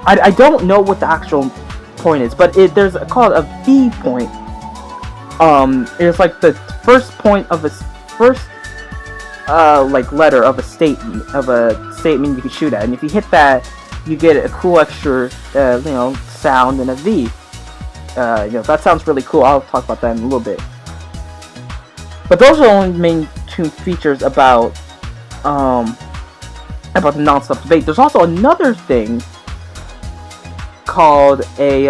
I don't know what the actual point is, but there's called a V point. It's the first point of letter of a statement you can shoot at, and if you hit that, you get a cool extra sound and a V. That sounds really cool. I'll talk about that in a little bit. But those are the only main two features about the non-stop debate. There's also another thing called a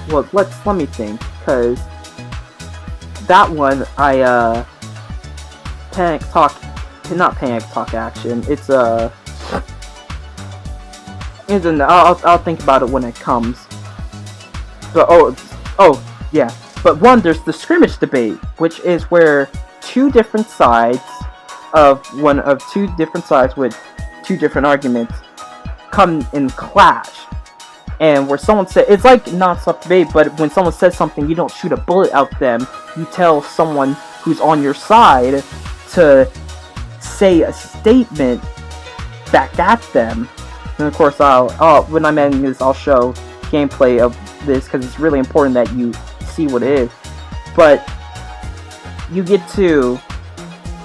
let me think, because that one not panic talk action. I'll think about it when it comes. But yeah. But one, there's the scrimmage debate, which is where two different sides with two different arguments come in clash. And where someone says, it's like non-stop debate, but when someone says something, you don't shoot a bullet out them. You tell someone who's on your side to say a statement back at them. And of course, when I'm ending this, I'll show gameplay of this because it's really important that you see what it is. But you get to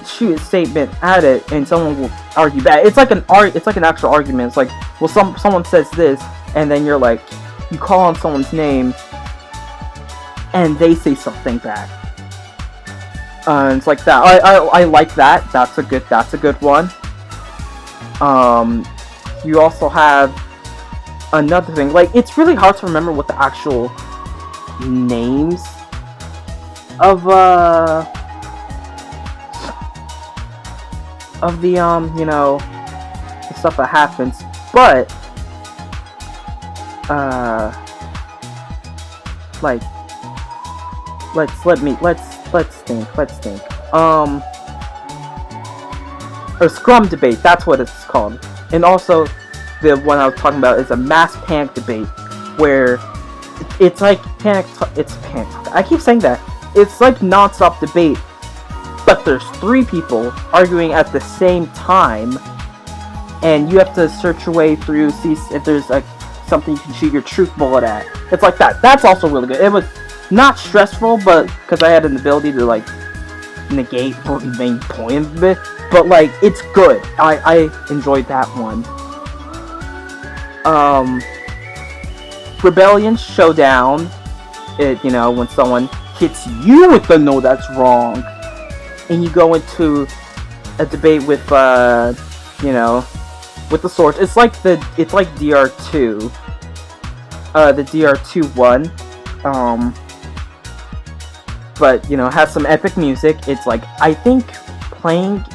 shoot a statement at it, and someone will argue back. It's like an actual argument. It's someone says this, and then you call on someone's name, and they say something back. It's like that. I like that. That's a good one. You also have another thing. It's really hard to remember what the actual names of the the stuff that happens, but let's think. A scrum debate, that's what it's called. And also, the one I was talking about is a mass panic debate, where it's panic. I keep saying that. It's non-stop debate, but there's three people arguing at the same time, and you have to search your way through, see if there's something you can shoot your truth bullet at. It's like that. That's also really good. It was not stressful, but because I had an ability to negate the main point of it. But it's good. I enjoyed that one. Rebellion Showdown. When someone hits you with the no, that's wrong, and you go into a debate with with the swords. It's like DR2. The DR2 one. But has some epic music. It's I think playing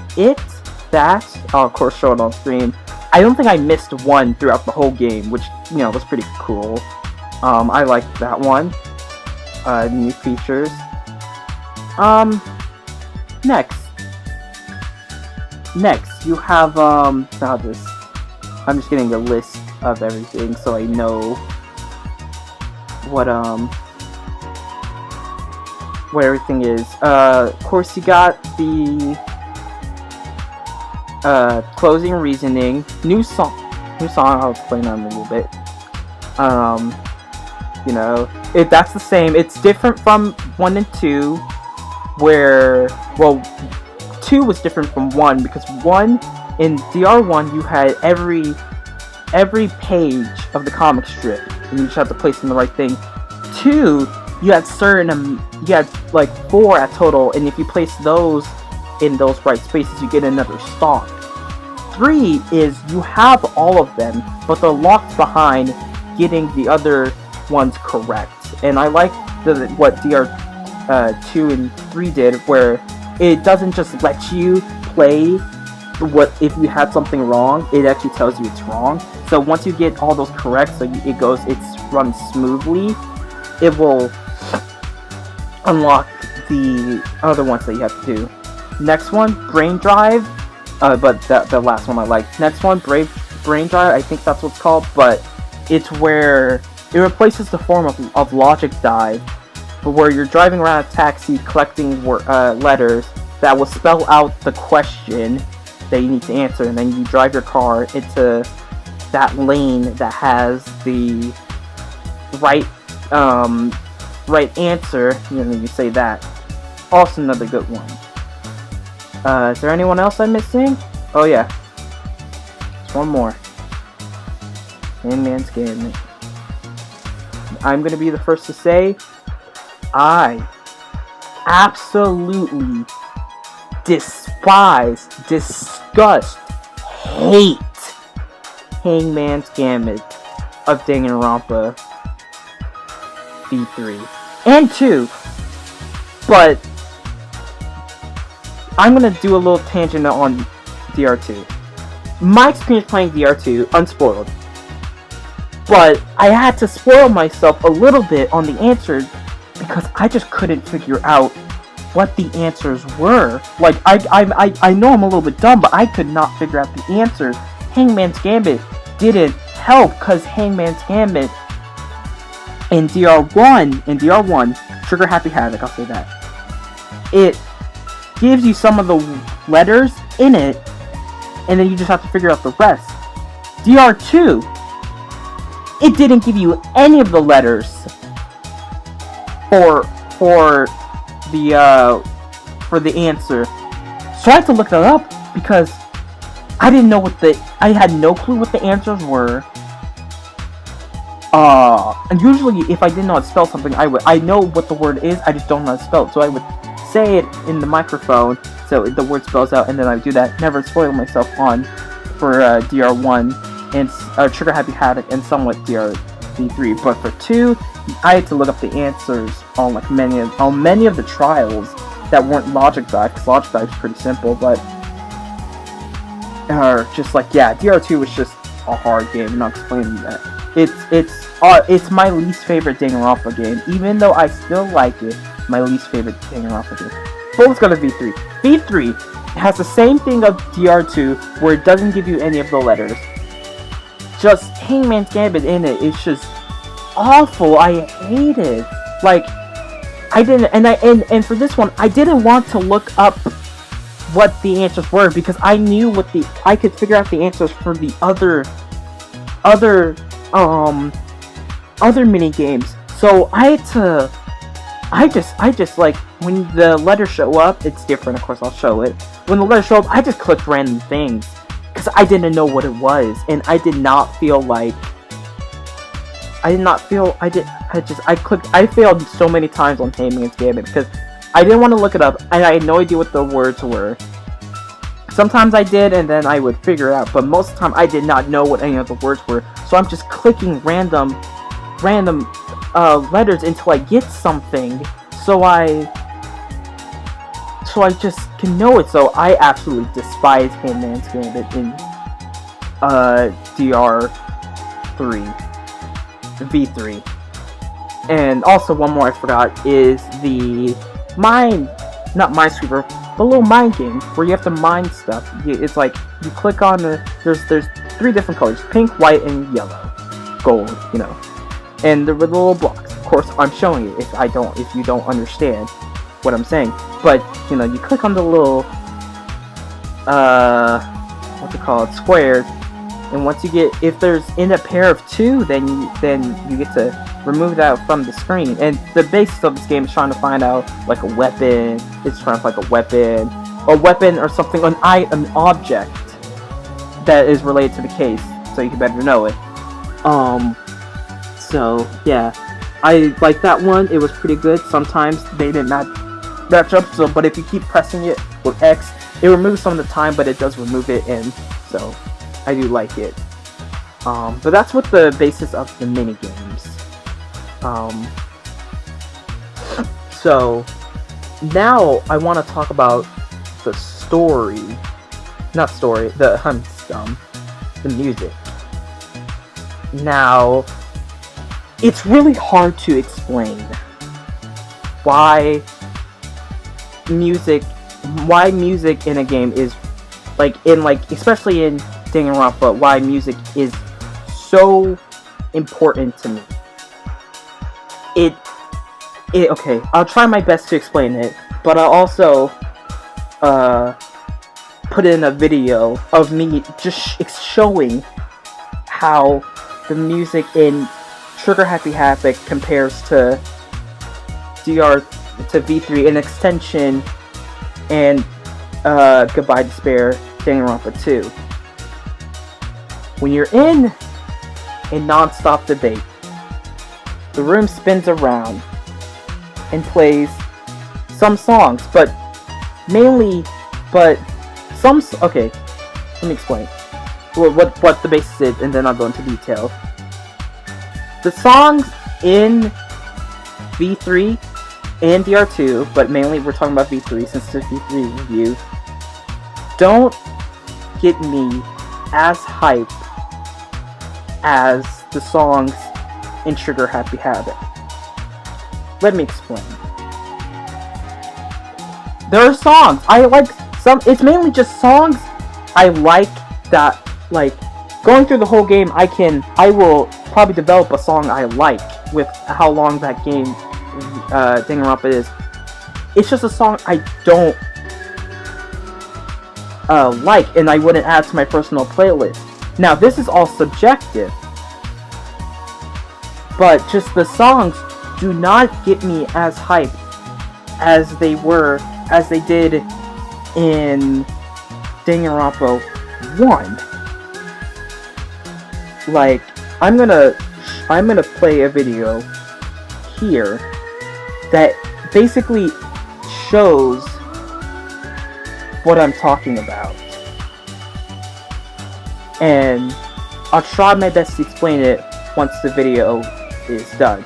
I'll of course show it on screen. I don't think I missed one throughout the whole game, which was pretty cool. I liked that one. new features. Um, next you have this. I'm just getting a list of everything so I know what everything is. Of course, you got the closing reasoning, new song. I'll explain that in a little bit. That's the same. It's different from 1 and 2, where 2 was different from 1 because 1 in DR1 you had every page of the comic strip, and you just have to place in the right thing. 2, you had you had like 4 at total, and if you place those in those right spaces, you get another star. 3 is you have all of them, but they're locked behind getting the other ones correct. And I like what DR2 and 3 did, where it doesn't just let you play if you had something wrong, it actually tells you it's wrong. So once you get all those correct, so it's runs smoothly, it will unlock the other ones that you have to do. Next one, Brain Drive, but the last one I like. Next one, Brain Drive, I think that's what it's called, but it's where it replaces the form of Logic Dive, but where you're driving around a taxi collecting letters that will spell out the question that you need to answer, and then you drive your car into that lane that has the right answer, you say that. Also another good one. Is there anyone else I'm missing? Oh yeah. There's one more. Hangman's Gambit. I'm gonna be the first to say, I absolutely despise, disgust, hate Hangman's Gambit of Danganronpa V3 and 2, but I'm gonna do a little tangent on DR2. My experience playing DR2, unspoiled, but I had to spoil myself a little bit on the answers because I just couldn't figure out what the answers were. Like, I know I'm a little bit dumb, but I could not figure out the answers. Hangman's Gambit didn't help, because Hangman's Gambit in DR1, Trigger Happy Havoc, I'll say that, it gives you some of the letters in it, and then you just have to figure out the rest. DR2, it didn't give you any of the letters for the answer. So I had to look that up because I didn't know I had no clue what the answers were. And usually if I didn't know how to spell something, I know what the word is, I just don't know how to spell it. So I would say it in the microphone so the word spells out, and then I would do that. Never spoil myself for DR1 and Trigger Happy Havoc and somewhat DR3. But for 2, I had to look up the answers on many of the trials that weren't Logic Dive, because Logic Dive is pretty simple, but DR2 was just a hard game. I'm not explaining that. It's my least favorite Danganronpa game, even though I still like it. My least favorite Danganronpa game. But let's go to V3. V3 has the same thing of DR2, where it doesn't give you any of the letters. Just Hangman's Gambit in it is just awful. I hate it. Like, I didn't, and for this one, I didn't want to look up what the answers were because I knew I could figure out the answers for the other mini games. So I just like, when the letters show up, it's different. Of course, I'll show it. When the letters show up, I just clicked random things because I didn't know what it was, and I failed so many times on Hangman's Gambit because I didn't want to look it up, and I had no idea what the words were. Sometimes I did, and then I would figure it out, but most of the time I did not know what any of the words were, so I'm just clicking random letters until I get something, so I just can know it. So I absolutely despise Hangman's Gambit in DR3. V3. And also one more I forgot is the mine, not Minesweeper, the little mine game where you have to mine stuff. It's like you click on there's 3 different colors: pink, white, and yellow, gold. And the little blocks. Of course, I'm showing it if you don't understand what I'm saying. But you click on the little what's it called, squares, and once you get, if there's in a pair of 2, then you get to remove that from the screen. And the basis of this game is trying to find out like a weapon. It's trying to find a weapon or something, an object that is related to the case. So you can better know it. So yeah, I like that one. It was pretty good. Sometimes they did not match up. So, but if you keep pressing it with X, it removes some of the time, but it does remove it, and so I do like it. But that's what the basis of the mini games. So now I want to talk about the story, not story, the music. Now, it's really hard to explain why music in a game is especially in Danganronpa, why music is so important to me. Okay, I'll try my best to explain it, but I'll also put in a video of me just showing how the music in Trigger Happy Havoc compares to V3, an extension, and Goodbye Despair, Danganronpa 2. When you're in a non-stop debate, the room spins around and plays some songs, okay, let me explain what the basis is, and then I'll go into detail. The songs in V3 and DR2, but mainly we're talking about V3 since it's a V3 review, don't get me as hype as the songs in Trigger Happy Havoc. Let me explain. There are songs I like. It's mainly just songs I like that, like, going through the whole game, I will probably develop a song I like with how long that game Danganronpa is. It's just a song I don't like, and I wouldn't add to my personal playlist. Now, this is all subjective, but just the songs do not get me as hyped as they did in Danganronpa 1. Like, I'm gonna play a video here that basically shows what I'm talking about, and I'll try my best to explain it once the video is done.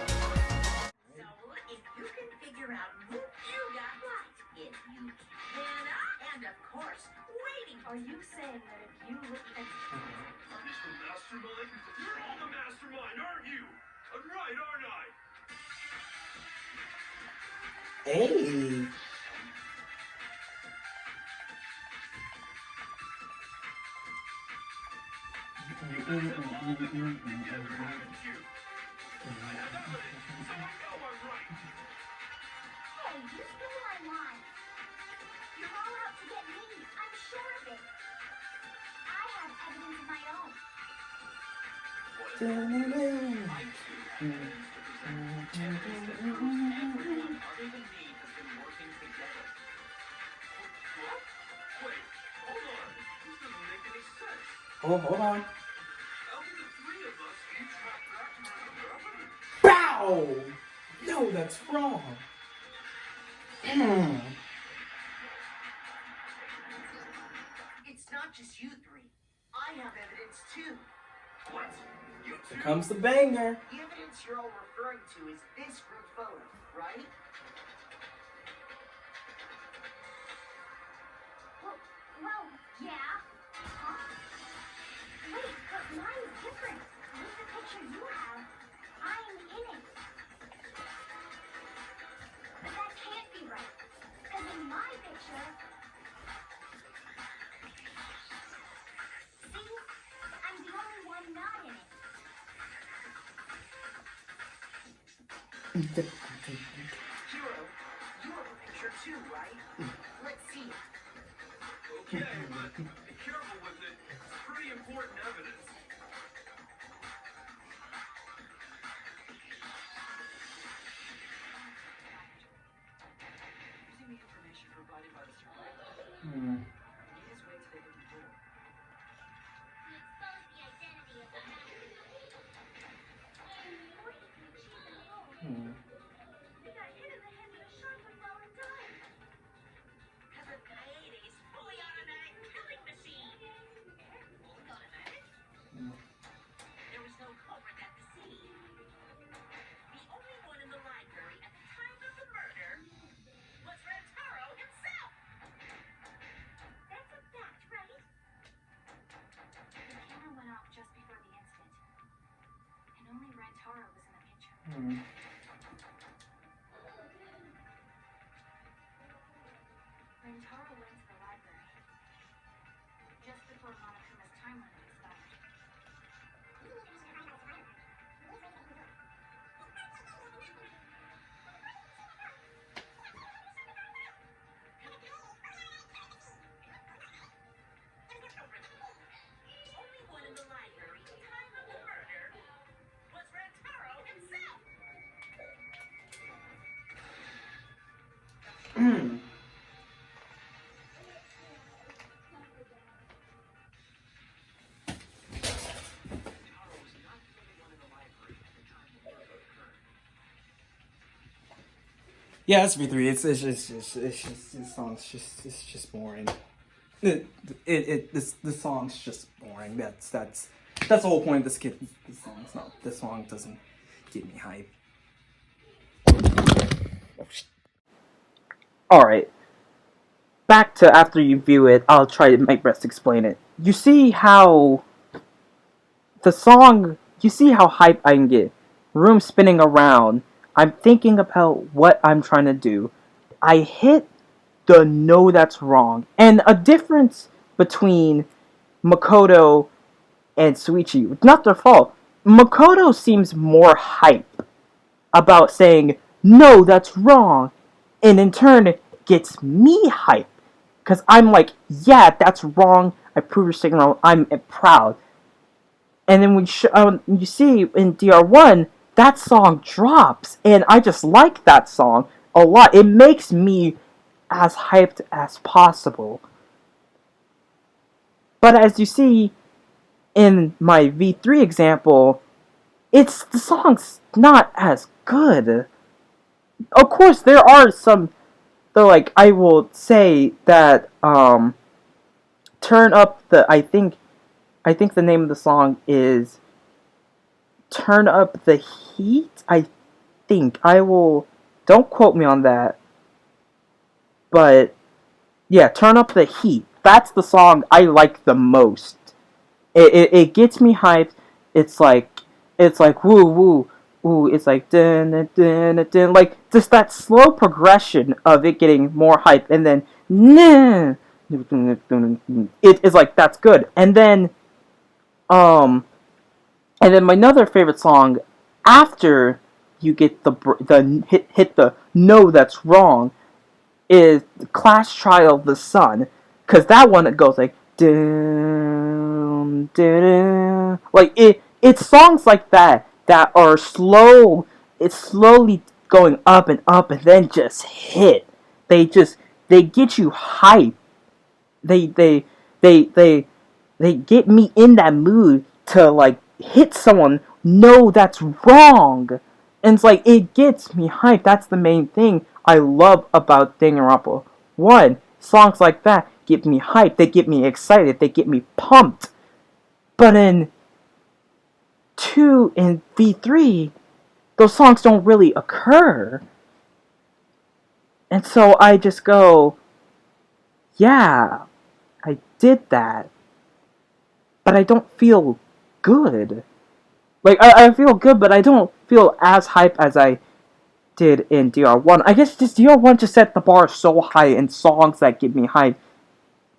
Hey. Oh, hold on. Bow! No, that's wrong. It's not just you three. I have evidence too. What? Here comes the banger. The evidence you're all referring to is this group photo, right? Well, yeah. Huh? Wait, but mine's different. With the picture you have, I'm in it. Hero, you have a picture too, right? Let's see it. Okay, but be careful with it. It's pretty important evidence. Using the information provided by the survivor, Hmm. he is way to open the door. You exposed the identity of the master. Or you can achieve the goal. Hmm. They got hit in the head with a shotgun while it died. Because of Kaede's fully automatic killing machine. Fully automatic? There was no culprit at the scene. The only one in the library at the time of the murder was Rentaro himself. That's a fact, right? The camera went off just before the incident. And only Rantaro was in the picture. Hmm. Rantaro went to the library. Just before Monokuma's time limit expired. The only one in the library at the time of the murder was Rentaro himself. Yeah, it's V3. It's just this song's just it's just boring. This song's just boring. That's the whole point of this kid. This song's not. This song doesn't get me hype. Alright. Back to after you view it, I'll try to make best explain it. You see how the song, you see how hype I can get. Room spinning around. I'm thinking about what I'm trying to do. I hit the no that's wrong. And a difference between Makoto and Suichi, it's not their fault. Makoto seems more hype about saying, no, that's wrong. And in turn, gets me hype. Because I'm like, yeah, that's wrong. I prove your statement wrong. I'm proud. And then when you see in DR1, that song drops. And I just like that song a lot. It makes me as hyped as possible. But as you see in my V3 example, the song's not as good. Of course, there are some. So like I will say that turn up the I think the name of the song is Turn Up the Heat. I think I will, don't quote me on that, but yeah, Turn Up the Heat. That's the song I like the most. It gets me hyped. It's like woo woo woo. It's like dun dun dun dun. Like just that slow progression of it getting more hype, and then nah. It is like that's good, um, and then my another favorite song after you get the hit the no that's wrong is Class Trial of the Sun, because that one it goes like dun, dun, dun. Like it's songs like that that are slow. It's slowly going up and then just hit. They get you hype. They they they they get me in that mood to like hit someone. No, that's wrong. And it's like it gets me hyped. That's the main thing I love about Danganronpa. One, songs like that get me hyped. They get me excited. They get me pumped. But in 2 and V3, those songs don't really occur. And so I just go, yeah, I did that. But I don't feel good. Like, I feel good, but I don't feel as hype as I did in DR1. I guess just DR1 just set the bar so high in songs that give me hype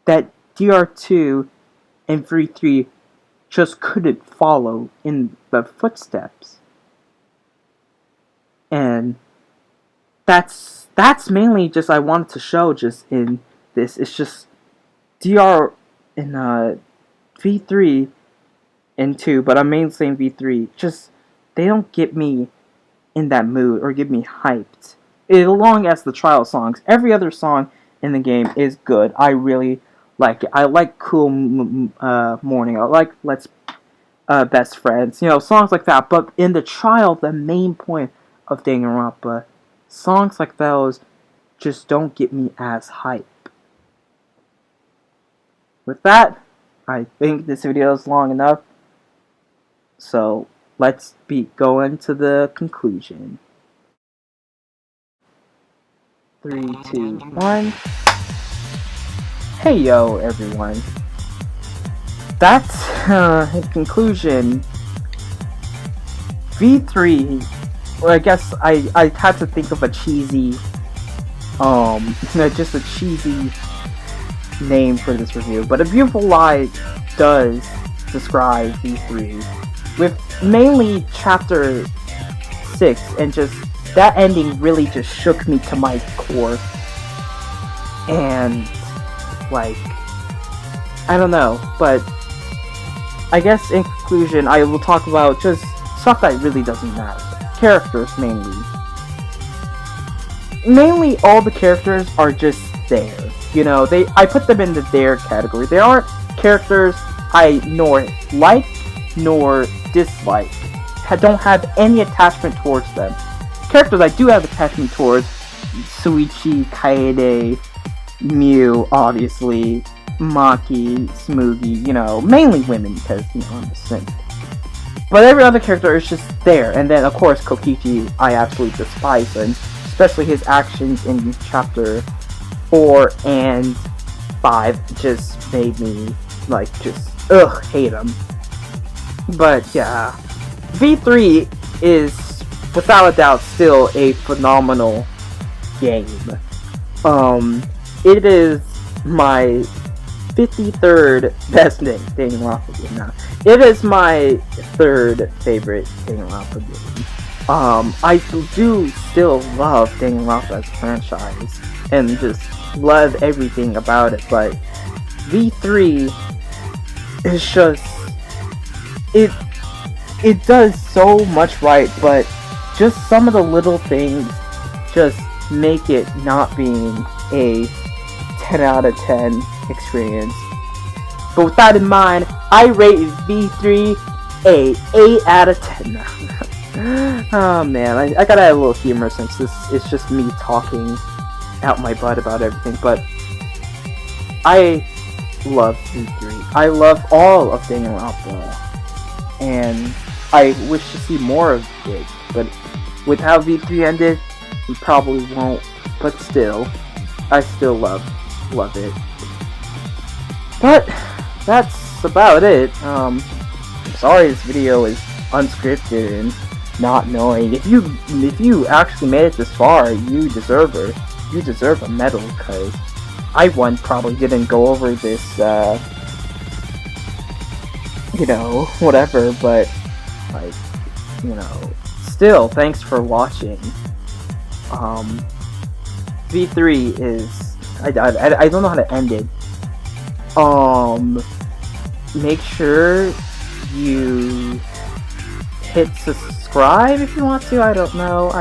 that DR2 and V3 just couldn't follow in the footsteps. And that's mainly just I wanted to show just in this. It's just DR in V3 and 2, but I'm mainly saying V3. Just they don't get me in that mood or get me hyped. As long as the trial songs, every other song in the game is good. I really like it. I like Cool Morning. I like Let's Best Friends. You know, songs like that. But in the trial, the main point of Danganronpa, songs like those just don't get me as hype. With that, I think this video is long enough. So let's be going to the conclusion. 3, 2, 1. Hey yo, everyone. That's in conclusion. V3. Well, I guess I had to think of a cheesy, just a cheesy name for this review. But A Beautiful Lie does describe V3 with mainly chapter 6, and just that ending really just shook me to my core. And like, I don't know, but I guess in conclusion I will talk about just stuff that really doesn't matter. Characters mainly. Mainly all the characters are just there. You know, I put them in the there category. They aren't characters I nor like nor dislike. I don't have any attachment towards them. Characters I do have attachment towards: Suichi, Kaede, Mew, obviously, Maki, Smoogie, you know, mainly women because, you know, I'm a simp. But every other character is just there. And then, of course, Kokichi, I absolutely despise him, especially his actions in chapter 4 and 5 just made me, like, just, hate him. But, yeah, V3 is, without a doubt, still a phenomenal game. It is my 53rd best Danganronpa game now. It is my 3rd favorite Danganronpa game. I do still love Danganronpa as a franchise and just love everything about it, but V3 is just it does so much right, but just some of the little things just make it not being a 10 out of 10 experience. But with that in mind, I rate V3 a 8 out of 10. Oh man, I gotta add a little humor since this is just me talking out my butt about everything, but I love V3. I love all of Danganronpa, and I wish to see more of it, but with how V3 ended, we probably won't, but still, I still love it. But that's about it. Sorry this video is unscripted and not knowing. If you actually made it this far, you deserve a medal, because I probably didn't go over this you know, whatever, but like, you know, still thanks for watching. V3 is I don't know how to end it. Make sure you hit subscribe if you want to. I don't know.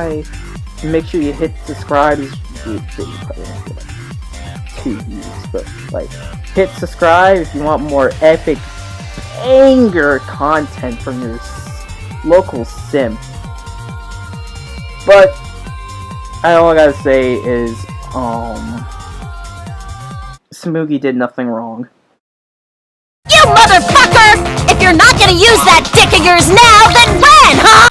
Make sure you hit subscribe. Is probably won't get like 2 views, but like hit subscribe if you want more epic banger content from your local simp. But all I gotta say is, Smoogie did nothing wrong. You motherfucker! If you're not gonna use that dick of yours now, then when, huh?